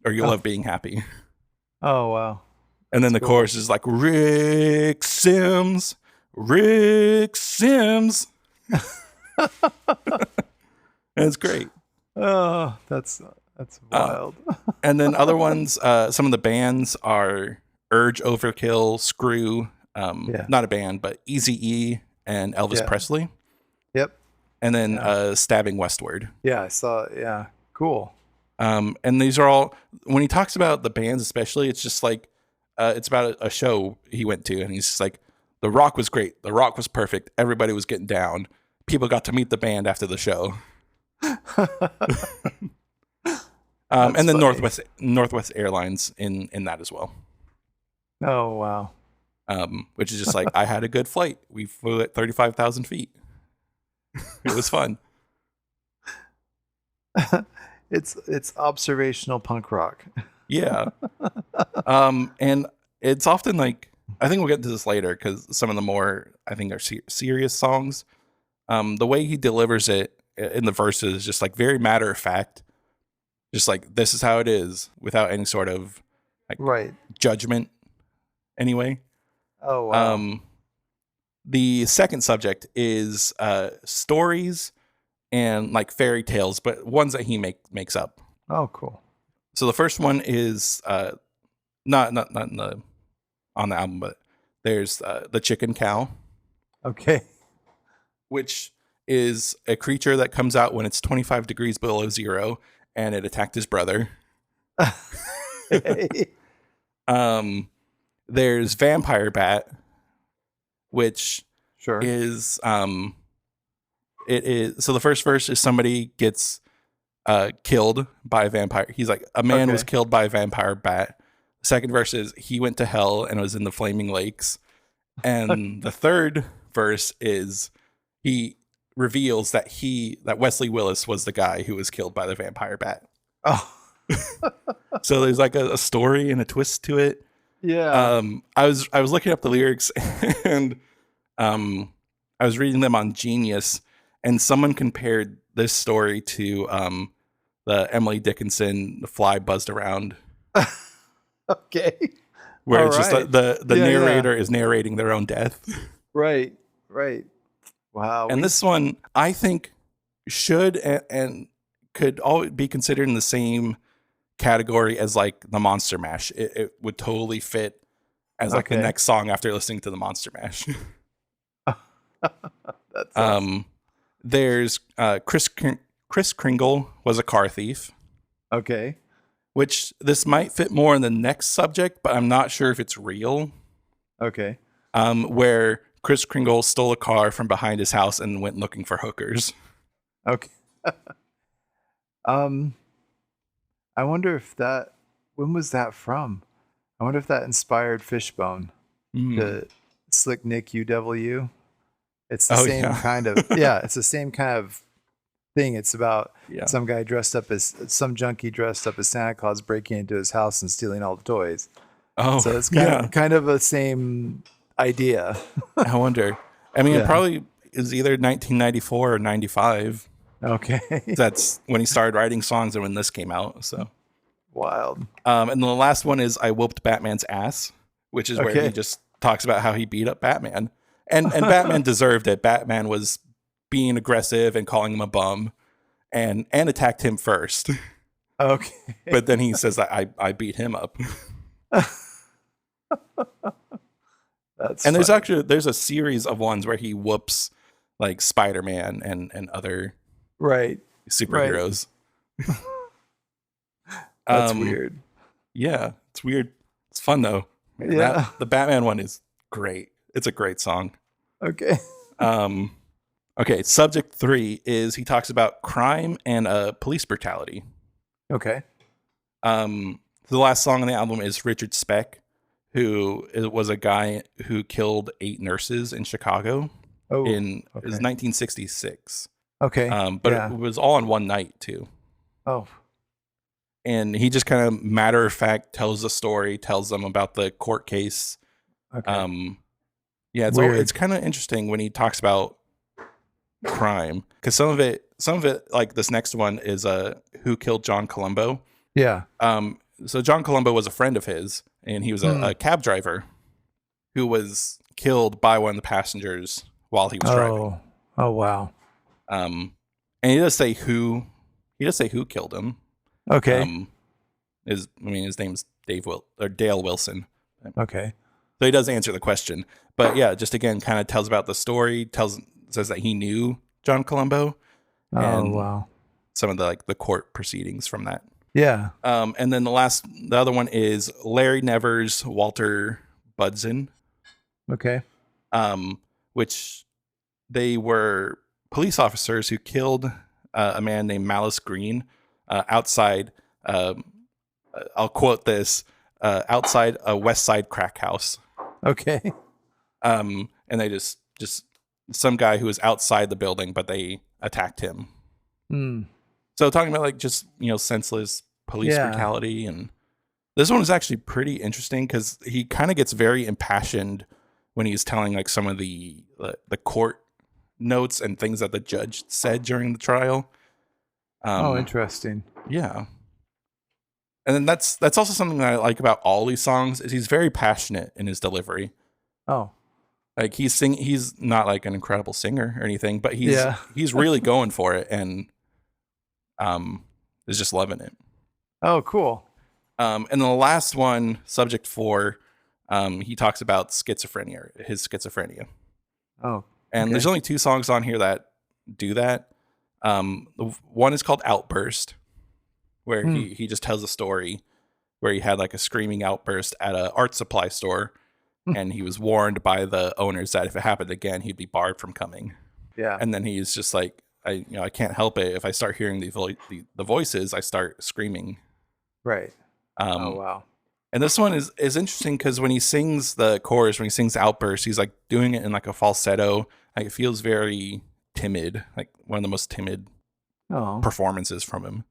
Speaker 2: or you
Speaker 1: Oh.
Speaker 2: love being happy."
Speaker 1: Oh, wow.
Speaker 2: And then the
Speaker 1: cool.
Speaker 2: chorus is like, Rick Sims, Rick Sims. And it's great.
Speaker 1: Oh, that's wild.
Speaker 2: And then other ones, some of the bands are Urge Overkill, Screw, not a band, but Eazy-E and Elvis Presley.
Speaker 1: Yep.
Speaker 2: And then Stabbing Westward.
Speaker 1: Yeah, I saw it. Yeah, cool.
Speaker 2: And these are all, when he talks about the bands especially, it's just like, it's about a show he went to, and he's just like, The Rock was great. The Rock was perfect. Everybody was getting down. People got to meet the band after the show. And then Northwest Airlines in that as well.
Speaker 1: Oh, wow.
Speaker 2: Which is just like, I had a good flight. We flew at 35,000 feet. It was fun.
Speaker 1: It's observational punk rock.
Speaker 2: Yeah. And it's often like, I think we'll get to this later because some of the more, I think, are serious songs. The way he delivers it in the verses is just like very matter of fact. Just like, this is how it is, without any sort of like judgment anyway.
Speaker 1: Oh, wow.
Speaker 2: The second subject is stories and like fairy tales, but ones that he makes up.
Speaker 1: Oh, cool.
Speaker 2: So the first one is not in on the album, but there's the chicken cow.
Speaker 1: Okay.
Speaker 2: Which is a creature that comes out when it's 25 degrees below zero, and it attacked his brother. There's vampire bat, which is it is, so the first verse is somebody gets killed by a vampire. He's like, a man was killed by a vampire bat. The second verse is he went to hell and was in the flaming lakes. And the third verse is he reveals that Wesley Willis was the guy who was killed by the vampire bat.
Speaker 1: Oh.
Speaker 2: So there's like a story and a twist to it.
Speaker 1: Yeah.
Speaker 2: I was looking up the lyrics, and I was reading them on Genius, and someone compared this story to the Emily Dickinson "The Fly Buzzed Around."
Speaker 1: Okay.
Speaker 2: Where it's just the narrator is narrating their own death.
Speaker 1: Right. Wow.
Speaker 2: And this one, I think, should and could all be considered in the same category as like the Monster Mash. It would totally fit as like the next song after listening to the Monster Mash.
Speaker 1: That's awesome.
Speaker 2: There's Kris Kringle was a car thief.
Speaker 1: Okay.
Speaker 2: Which this might fit more in the next subject, but I'm not sure if it's real.
Speaker 1: Okay.
Speaker 2: Where Kris Kringle stole a car from behind his house and went looking for hookers.
Speaker 1: Okay. I wonder if when was that from? I wonder if that inspired Fishbone, the Slick Nick UW. It's the same kind of, it's the same kind of thing. It's about some guy some junkie dressed up as Santa Claus breaking into his house and stealing all the toys. Oh, so it's kind of the same idea.
Speaker 2: I wonder. I mean, it probably is either 1994 or 95.
Speaker 1: Okay.
Speaker 2: That's when he started writing songs and when this came out. So
Speaker 1: wild.
Speaker 2: And the last one is I Whooped Batman's Ass, which is where he just talks about how he beat up Batman. And Batman deserved it. Batman was being aggressive and calling him a bum and attacked him first.
Speaker 1: Okay.
Speaker 2: But then he says that I beat him up. And there's a series of ones where he whoops like Spider-Man and other superheroes.
Speaker 1: Right. That's weird.
Speaker 2: Yeah, it's weird. It's fun though. Man, the Batman one is great. It's a great song.
Speaker 1: Okay.
Speaker 2: Okay, subject 3 is he talks about crime and police brutality.
Speaker 1: Okay.
Speaker 2: The last song on the album is Richard Speck, who was a guy who killed 8 nurses in Chicago
Speaker 1: Oh,
Speaker 2: it was
Speaker 1: okay.
Speaker 2: 1966.
Speaker 1: Okay.
Speaker 2: But
Speaker 1: Yeah.
Speaker 2: it was all in one night too.
Speaker 1: Oh,
Speaker 2: And he just kind of matter of fact tells the story, tells them about the court case.
Speaker 1: okay.
Speaker 2: Yeah,
Speaker 1: Weird.
Speaker 2: it's kind of interesting when he talks about crime, because some of it like this next one is who killed John Colombo.
Speaker 1: Yeah.
Speaker 2: So John Colombo was a friend of his, and he was
Speaker 1: Hmm.
Speaker 2: a cab driver who was killed by one of the passengers while he was driving.
Speaker 1: Oh, wow.
Speaker 2: And he does say who killed him.
Speaker 1: Okay.
Speaker 2: His name's Dale Wilson.
Speaker 1: Okay.
Speaker 2: So he does answer the question, but yeah, just again kind of tells about the story, says that he knew John Colombo
Speaker 1: Oh,
Speaker 2: and
Speaker 1: wow.
Speaker 2: some of the court proceedings from that.
Speaker 1: Yeah.
Speaker 2: And then the other one is Larry Nevers, Walter Budson,
Speaker 1: Okay.
Speaker 2: which they were police officers who killed a man named Malice Green outside. I'll quote this: outside a West Side crack house.
Speaker 1: Okay.
Speaker 2: And they just some guy who was outside the building, but they attacked him.
Speaker 1: Hmm.
Speaker 2: So talking about like just senseless police
Speaker 1: Yeah.
Speaker 2: brutality, and this one is actually pretty interesting because he kind of gets very impassioned when he's telling like some of the court notes and things that the judge said during the trial.
Speaker 1: Oh, interesting.
Speaker 2: Yeah. And then that's also something that I like about all these songs is he's very passionate in his delivery.
Speaker 1: Oh,
Speaker 2: Like he's not like an incredible singer or anything, but
Speaker 1: Yeah.
Speaker 2: he's really going for it and is just loving it.
Speaker 1: oh, cool.
Speaker 2: And then the last one, subject 4, he talks about schizophrenia, his schizophrenia.
Speaker 1: Oh,
Speaker 2: And
Speaker 1: okay.
Speaker 2: there's only 2 songs on here that do that. One is called Outburst, where he just tells a story where he had like a screaming outburst at an art supply store, and he was warned by the owners that if it happened again, he'd be barred from coming.
Speaker 1: Yeah.
Speaker 2: And then he's just like, I can't help it. If I start hearing the voices, I start screaming.
Speaker 1: Right. Oh,
Speaker 2: Um,
Speaker 1: wow.
Speaker 2: and this one is interesting because when he sings the chorus, when he sings Outburst, he's like doing it in like a falsetto. Like it feels very timid, like one of the most timid
Speaker 1: Oh,
Speaker 2: performances from him.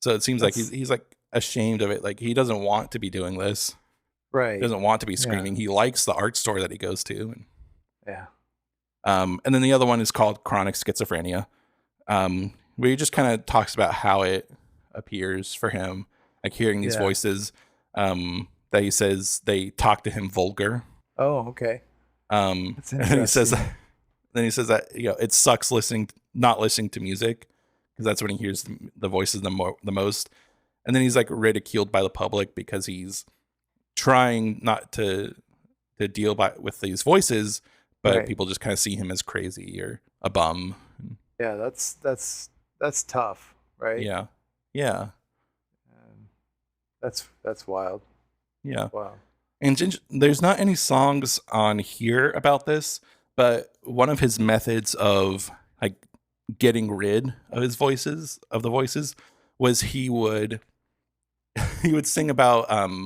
Speaker 2: So it seems like he's like ashamed of it. Like he doesn't want to be doing this.
Speaker 1: right.
Speaker 2: He doesn't want to be screaming. He likes the art store that he goes to.
Speaker 1: Yeah.
Speaker 2: And then the other one is called Chronic Schizophrenia, where he just kind of talks about how it appears for him, like hearing these
Speaker 1: Yeah.
Speaker 2: voices that he says they talk to him vulgar.
Speaker 1: Oh, okay. That's
Speaker 2: And he says
Speaker 1: interesting.
Speaker 2: then he says that it sucks not listening to music, because that's when he hears the voices the most. And then he's like ridiculed by the public because he's trying not to deal with these voices, but
Speaker 1: Right.
Speaker 2: people just kind of see him as crazy or a bum.
Speaker 1: Yeah, that's tough, right?
Speaker 2: Yeah. Yeah.
Speaker 1: That's wild.
Speaker 2: Yeah.
Speaker 1: Wow.
Speaker 2: And there's not any songs on here about this, but one of his methods of like getting rid of the voices was he would sing about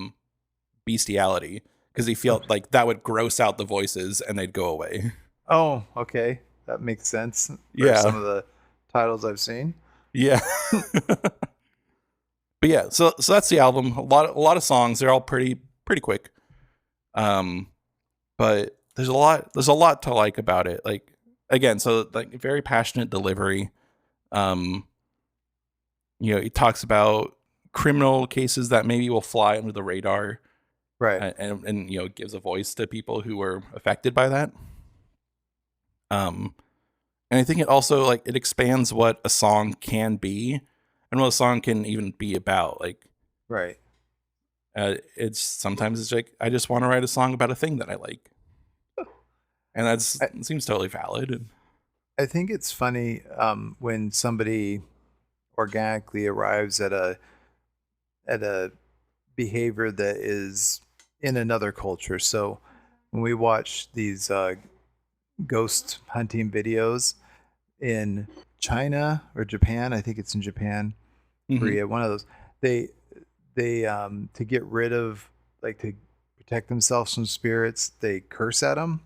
Speaker 2: bestiality, because he felt like that would gross out the voices and they'd go away.
Speaker 1: Oh, okay. That makes sense for
Speaker 2: Yeah.
Speaker 1: some of the titles I've seen.
Speaker 2: Yeah. But yeah, so that's the album. A lot of songs. They're all pretty quick. But there's a lot to like about it. Like again, so like very passionate delivery. He talks about criminal cases that maybe will fly under the radar,
Speaker 1: Right.
Speaker 2: and gives a voice to people who were affected by that. And I think it also like it expands what a song can be and what a song can even be about. Like
Speaker 1: Right.
Speaker 2: sometimes it's like I just want to write a song about a thing that I like, and it seems totally valid.
Speaker 1: I think it's funny when somebody organically arrives at a behavior that is in another culture. So when we watch these ghost hunting videos in China or Japan, I think it's in Japan,
Speaker 2: Mhm.
Speaker 1: Korea, one of those, they to get rid of, like, to protect themselves from spirits, they curse at him.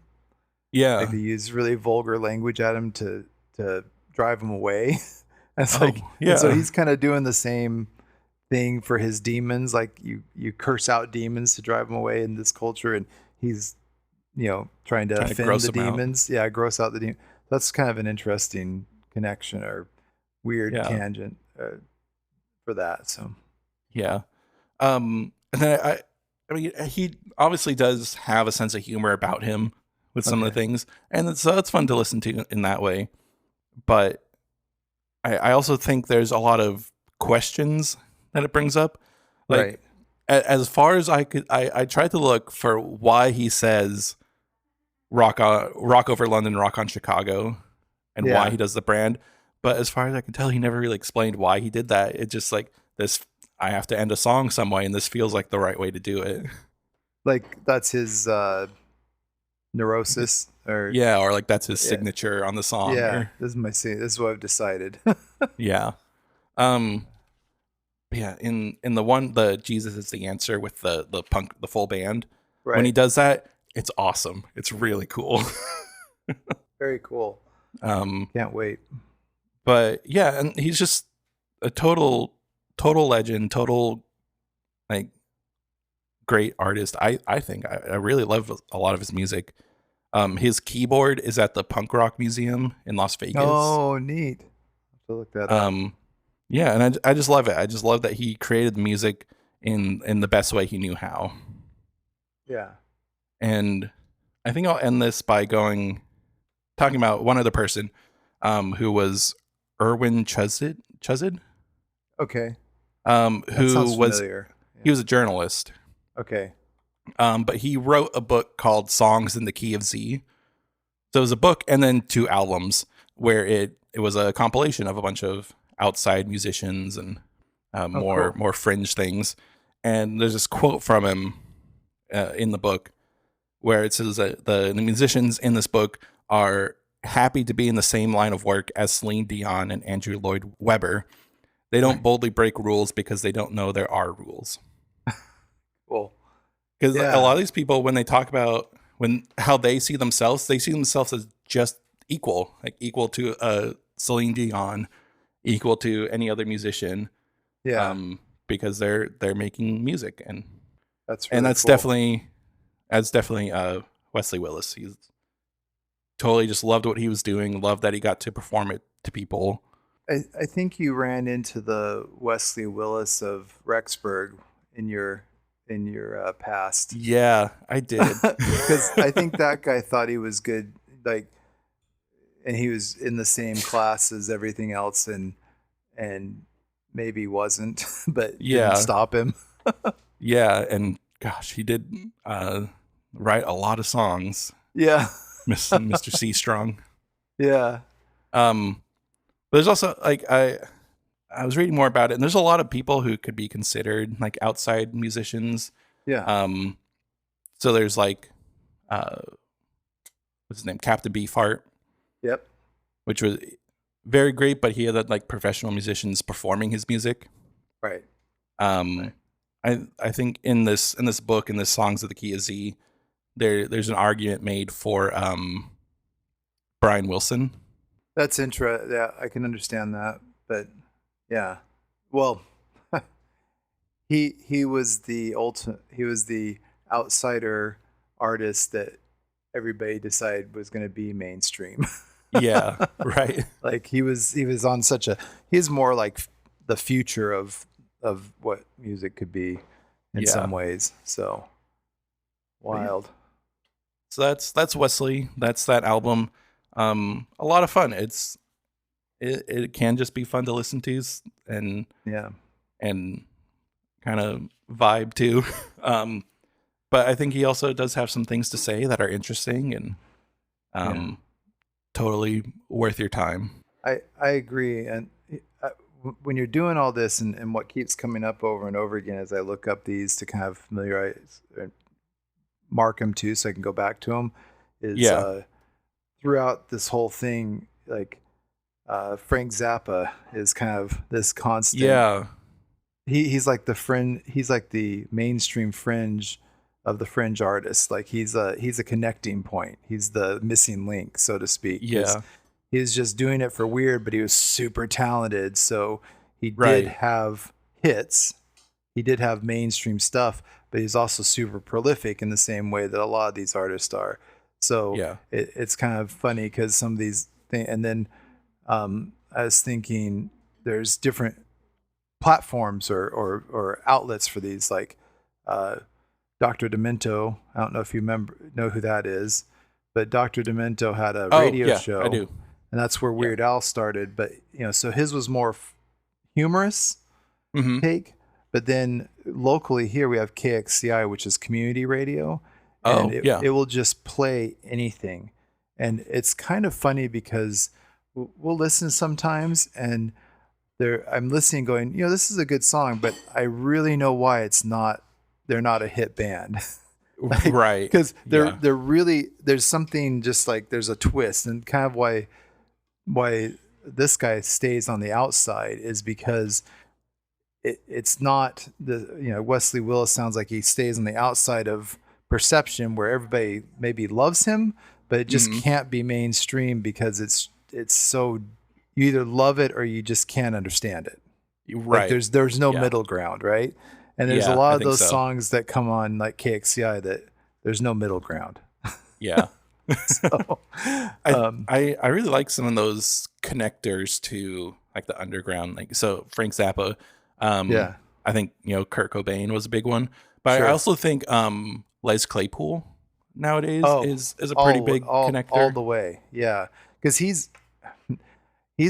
Speaker 2: Yeah.
Speaker 1: Like they use really vulgar language at him to drive him away. It's like,
Speaker 2: yeah.
Speaker 1: and so he's kind of doing the same thing for his demons. Like you curse out demons to drive them away in this culture, and he's trying to offend
Speaker 2: gross
Speaker 1: the
Speaker 2: them out.
Speaker 1: demons. Yeah, gross out the demons. That's kind of an interesting connection or weird tangent for that. So
Speaker 2: yeah. And then I mean, he obviously does have a sense of humor about him with some of the things, and so it's fun to listen to in that way. But I also think there's a lot of questions that it brings up. Like, as far as I tried to look for why he says rock over London, rock on Chicago, and why he does the brand. But as far as I can tell, he never really explained why he did that. It's just like this, I have to end a song some way, and this feels like the right way to do it.
Speaker 1: Like that's his neurosis, or
Speaker 2: like that's his signature on the song.
Speaker 1: This is my scene. This is what I've decided.
Speaker 2: Yeah. Yeah, in the Jesus is the answer with the full band. Right. When he does that, it's awesome. It's really cool.
Speaker 1: Very cool. Can't wait.
Speaker 2: But yeah, and he's just a total legend, total like great artist. I think I really love a lot of his music. His keyboard is at the Punk Rock Museum in Las Vegas.
Speaker 1: Oh, neat. I'll have to look that up.
Speaker 2: Yeah, and I just love it. I just love that he created the music in the best way he knew how.
Speaker 1: Yeah.
Speaker 2: And I think I'll end this by talking about one other person, who was Erwin Chuzid.
Speaker 1: Okay.
Speaker 2: Who was he was a journalist.
Speaker 1: Okay.
Speaker 2: But he wrote a book called Songs in the Key of Z. So it was a book and then 2 albums where it was a compilation of a bunch of outside musicians and more fringe things. And there's this quote from him in the book where it says that the musicians in this book are happy to be in the same line of work as Celine Dion and Andrew Lloyd Webber. They don't boldly break rules because they don't know there are rules.
Speaker 1: Cool.
Speaker 2: Because a lot of these people, when they talk about how they see themselves as just equal, like equal to Celine Dion, equal to any other musician. Yeah. Because they're making music, and that's really cool. That's definitely Wesley Willis. He's totally just loved what he was doing, loved that he got to perform it to people.
Speaker 1: I think you ran into the Wesley Willis of Rexburg in your past.
Speaker 2: Yeah, I did.
Speaker 1: Because I think that guy thought he was good, like, and he was in the same class as everything else, and maybe wasn't, but didn't stop him.
Speaker 2: Yeah, and gosh, he did write a lot of songs.
Speaker 1: Yeah,
Speaker 2: Mr. C Strong.
Speaker 1: Yeah.
Speaker 2: But there's also like I was reading more about it, and there's a lot of people who could be considered like outside musicians.
Speaker 1: Yeah.
Speaker 2: So there's like what's his name? Captain Beefheart.
Speaker 1: Yep.
Speaker 2: Which was very great, but he had like professional musicians performing his music.
Speaker 1: Right.
Speaker 2: I think in this book, in this Songs of the Key of Z, there's an argument made for Brian Wilson.
Speaker 1: That's interesting. Yeah, I can understand that, but yeah, well, he was the ultimate. He was the outsider artist that everybody decided was going to be mainstream.
Speaker 2: Yeah, right.
Speaker 1: Like he was on such a. He's more like the future of what music could be in some ways. So wild.
Speaker 2: So that's Wesley. That's that album. A lot of fun. It can just be fun to listen to and kind of vibe too. But I think he also does have some things to say that are interesting and totally worth your time.
Speaker 1: I agree. And when you're doing all this and what keeps coming up over and over again as I look up these to kind of familiarize or mark them too so I can go back to them is throughout this whole thing, like Frank Zappa is kind of this constant.
Speaker 2: Yeah.
Speaker 1: He's like the friend. He's like the mainstream fringe of the fringe artists. Like he's a connecting point. He's the missing link, so to speak.
Speaker 2: Yeah.
Speaker 1: He was just doing it for weird, but he was super talented. So he did
Speaker 2: Right.
Speaker 1: have hits. He did have mainstream stuff, but he's also super prolific in the same way that a lot of these artists are. So
Speaker 2: Yeah.
Speaker 1: it's kind of funny because some of these things, and then I was thinking there's different platforms or outlets for these, like Dr. Demento. I don't know if you know who that is, but Dr. Demento had a
Speaker 2: Oh,
Speaker 1: radio
Speaker 2: yeah,
Speaker 1: show,
Speaker 2: I do.
Speaker 1: and that's where
Speaker 2: Yeah.
Speaker 1: Weird Al started. But so his was more humorous
Speaker 2: Mm-hmm.
Speaker 1: take. But then locally here we have KXCI, which is community radio, and
Speaker 2: Oh, yeah.
Speaker 1: it will just play anything, and it's kind of funny because we'll listen sometimes, and I'm listening, going, this is a good song, but I really know why they're not a hit band.
Speaker 2: Right.
Speaker 1: Because
Speaker 2: Yeah.
Speaker 1: they're really, there's something, just like there's a twist, and kind of why this guy stays on the outside is because it's not Wesley Willis sounds like he stays on the outside of perception, where everybody maybe loves him, but it just
Speaker 2: Mhm.
Speaker 1: can't be mainstream because it's so, you either love it or you just can't understand it. Like
Speaker 2: Right.
Speaker 1: there's no
Speaker 2: Yeah.
Speaker 1: middle ground, right? And there's a
Speaker 2: Yeah,
Speaker 1: lot
Speaker 2: I
Speaker 1: of
Speaker 2: think
Speaker 1: those
Speaker 2: so.
Speaker 1: songs that come on like KXCI that there's no middle ground.
Speaker 2: Yeah.
Speaker 1: So,
Speaker 2: I really like some of those connectors to like the underground. Like so Frank Zappa.
Speaker 1: yeah,
Speaker 2: I think, Kurt Cobain was a big one. But I
Speaker 1: sure.
Speaker 2: also think Les Claypool nowadays
Speaker 1: Oh,
Speaker 2: is a pretty big
Speaker 1: all
Speaker 2: connector.
Speaker 1: the way, yeah. Because he's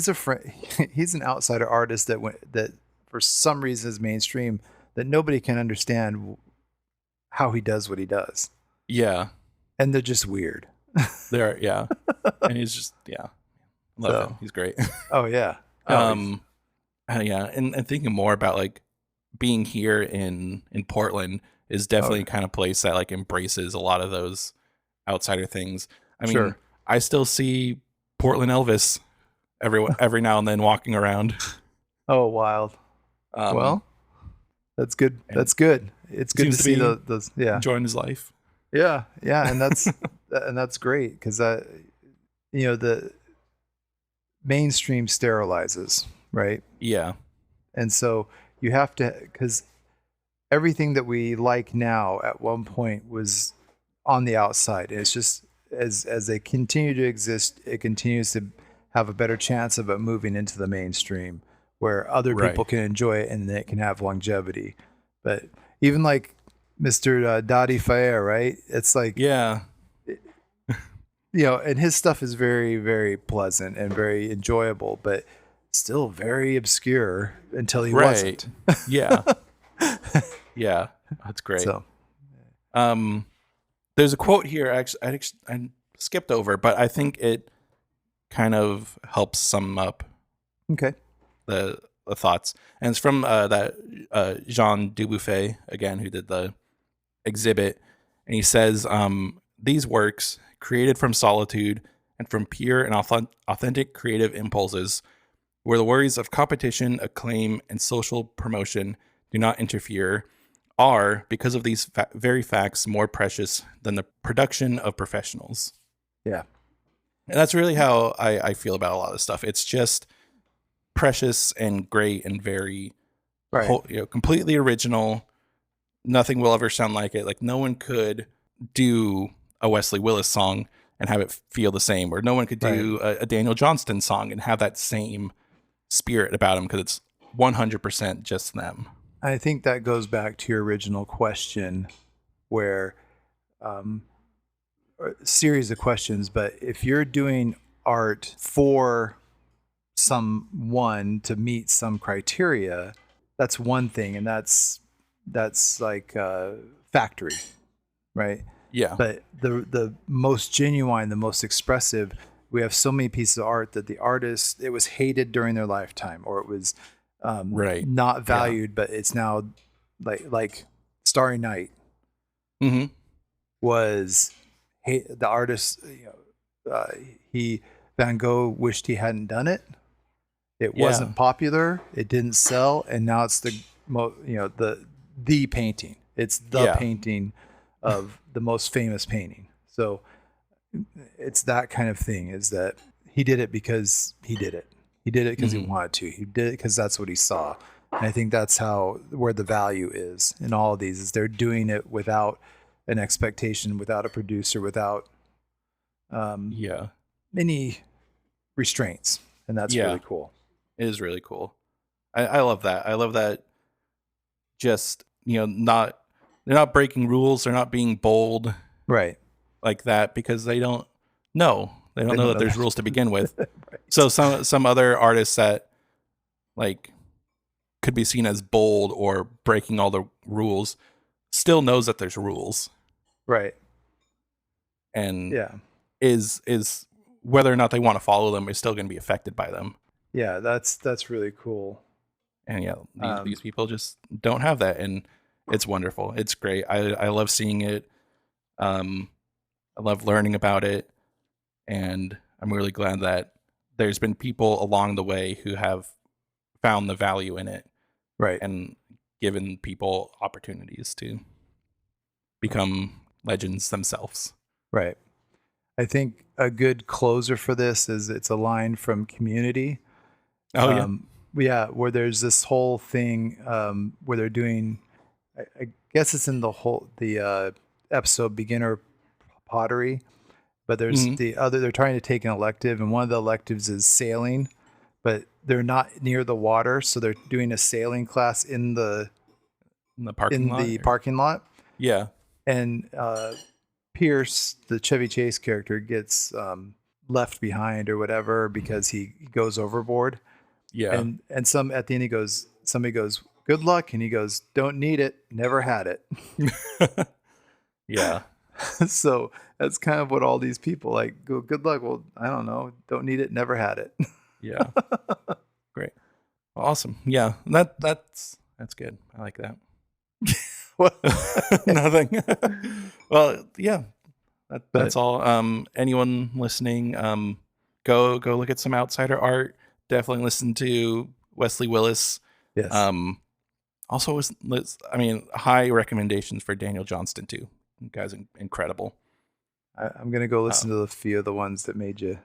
Speaker 1: a friend. He's an outsider artist that for some reason is mainstream, that nobody can understand how he does what he does,
Speaker 2: Yeah.
Speaker 1: and they're just weird.
Speaker 2: Yeah. And he's just love
Speaker 1: So,
Speaker 2: him. He's great.
Speaker 1: oh yeah, oh,
Speaker 2: Yeah, and thinking more about like being here in Portland is definitely kind of place that like embraces a lot of those outsider things. I mean,
Speaker 1: sure.
Speaker 2: I still see Portland Elvis every now and then walking around.
Speaker 1: Oh, wild.
Speaker 2: Um,
Speaker 1: Well, that's good.
Speaker 2: and
Speaker 1: That's good. It's good to
Speaker 2: seems to
Speaker 1: see
Speaker 2: be
Speaker 1: those. Yeah,
Speaker 2: enjoying his life.
Speaker 1: yeah, and that's great because the mainstream sterilizes, right?
Speaker 2: Yeah,
Speaker 1: And so you have to, because everything that we like now at one point was on the outside. It's just as they continue to exist, it continues to have a better chance of it moving into the mainstream, where other
Speaker 2: Right.
Speaker 1: people can enjoy it and it can have longevity. But even like Mr. Dadi Faye, right? It's like,
Speaker 2: yeah,
Speaker 1: and his stuff is very, very pleasant and very enjoyable, but still very obscure until he
Speaker 2: right.
Speaker 1: wasn't.
Speaker 2: Yeah, yeah. That's great.
Speaker 1: So,
Speaker 2: There's a quote here. Actually, I skipped over, but I think it kind of helps sum up
Speaker 1: okay.
Speaker 2: the thoughts, and it's from that Jean Dubuffet again, who did the exhibit, and he says, "These works, created from solitude and from pure and authentic creative impulses, where the worries of competition, acclaim, and social promotion do not interfere, are, because of these very facts, more precious than the production of professionals."
Speaker 1: Yeah.
Speaker 2: And that's really how I feel about a lot of this stuff. It's just precious and great and very
Speaker 1: Right.
Speaker 2: completely original. Nothing will ever sound like it. Like no one could do a Wesley Willis song and have it feel the same, or no one could do a Daniel Johnston song and have that same spirit about them, because it's 100% just them.
Speaker 1: I think that goes back to your original question, where a series of questions, but if you're doing art for someone to meet some criteria, that's one thing, and that's like factory, right?
Speaker 2: Yeah.
Speaker 1: But the most genuine, the most expressive, we have so many pieces of art that the artist, it was hated during their lifetime, or it was
Speaker 2: Right.
Speaker 1: not valued, but it's now like Starry Night
Speaker 2: Mm-hmm.
Speaker 1: was the artist, Van Gogh wished he hadn't done it. It wasn't popular. It didn't sell, and now it's the painting. It's the painting of the most famous painting. So it's that kind of thing, is that he did it because he did it. He did it because he wanted to. He did it because that's what he saw. And I think that's where the value is in all of these, is they're doing it without an expectation, without a producer, without any restraints. And that's really cool.
Speaker 2: It is really cool. I love that. I love that. Just, they're not breaking rules. They're not being bold,
Speaker 1: right,
Speaker 2: like that, because they don't know. They don't know that there's rules to begin with.
Speaker 1: Right.
Speaker 2: So some other artists that like could be seen as bold or breaking all the rules still knows that there's rules,
Speaker 1: right,
Speaker 2: and is whether or not they want to follow them is still going to be affected by them.
Speaker 1: Yeah, that's really cool.
Speaker 2: And these people just don't have that, and it's wonderful. It's great. I love seeing it. I love learning about it, and I'm really glad that there's been people along the way who have found the value in it,
Speaker 1: right,
Speaker 2: and given people opportunities to become legends themselves.
Speaker 1: Right. I think a good closer for this is it's a line from Community.
Speaker 2: Oh,
Speaker 1: where there's this whole thing where they're doing, I guess it's in the episode Beginner Pottery, but there's they're trying to take an elective, and one of the electives is sailing, but they're not near the water, so they're doing a sailing class in the parking lot.
Speaker 2: Yeah.
Speaker 1: And Pierce, the Chevy Chase character, gets left behind or whatever because he goes overboard.
Speaker 2: Yeah.
Speaker 1: And at the end somebody goes, "Good luck," and he goes, "Don't need it, never had it."
Speaker 2: Yeah.
Speaker 1: So that's kind of what all these people like go, "Good luck." Well, I don't know, don't need it, never had it.
Speaker 2: Yeah. Great. Awesome. Yeah. That's good. I like that. Nothing. Well, yeah. That's all. Anyone listening, go look at some outsider art. Definitely listen to Wesley Willis.
Speaker 1: Yes.
Speaker 2: Also, high recommendations for Daniel Johnston too. You guys, incredible.
Speaker 1: I'm gonna go listen to a few of the ones that made you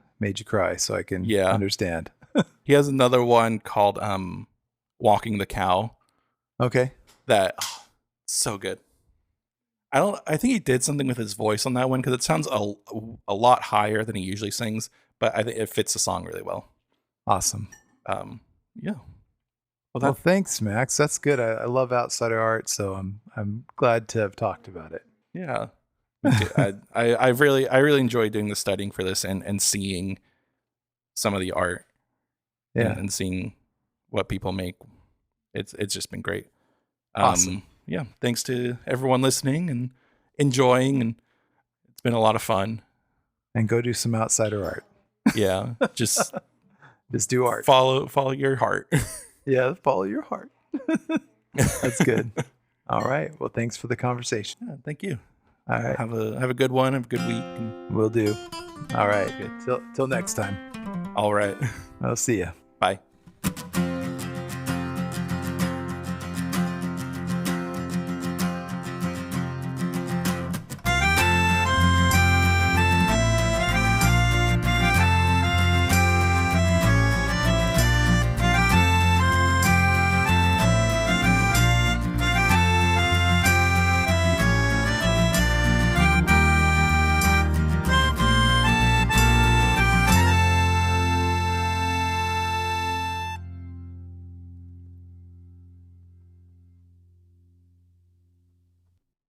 Speaker 1: cry, so I can understand.
Speaker 2: He has another one called "Walking the Cow."
Speaker 1: Okay.
Speaker 2: That so good. I think he did something with his voice on that one because it sounds a lot higher than he usually sings, but I think it fits the song really well.
Speaker 1: Awesome.
Speaker 2: Yeah.
Speaker 1: Well, thanks, Max. That's good. I love outsider art, so I'm glad to have talked about it.
Speaker 2: Yeah. I really enjoy doing the studying for this and seeing some of the art.
Speaker 1: Yeah.
Speaker 2: And seeing what people make. It's just been great.
Speaker 1: Awesome.
Speaker 2: Yeah. Thanks to everyone listening and enjoying, and it's been a lot of fun.
Speaker 1: And go do some outsider art.
Speaker 2: Yeah. Just
Speaker 1: do art.
Speaker 2: Follow your heart.
Speaker 1: Yeah, follow your heart. That's good. All right. Well, thanks for the conversation.
Speaker 2: Yeah, thank you.
Speaker 1: All right.
Speaker 2: Have a good one. Have a good week. And
Speaker 1: will do. All right. Good. Till next time.
Speaker 2: All right.
Speaker 1: I'll see you.
Speaker 2: Bye.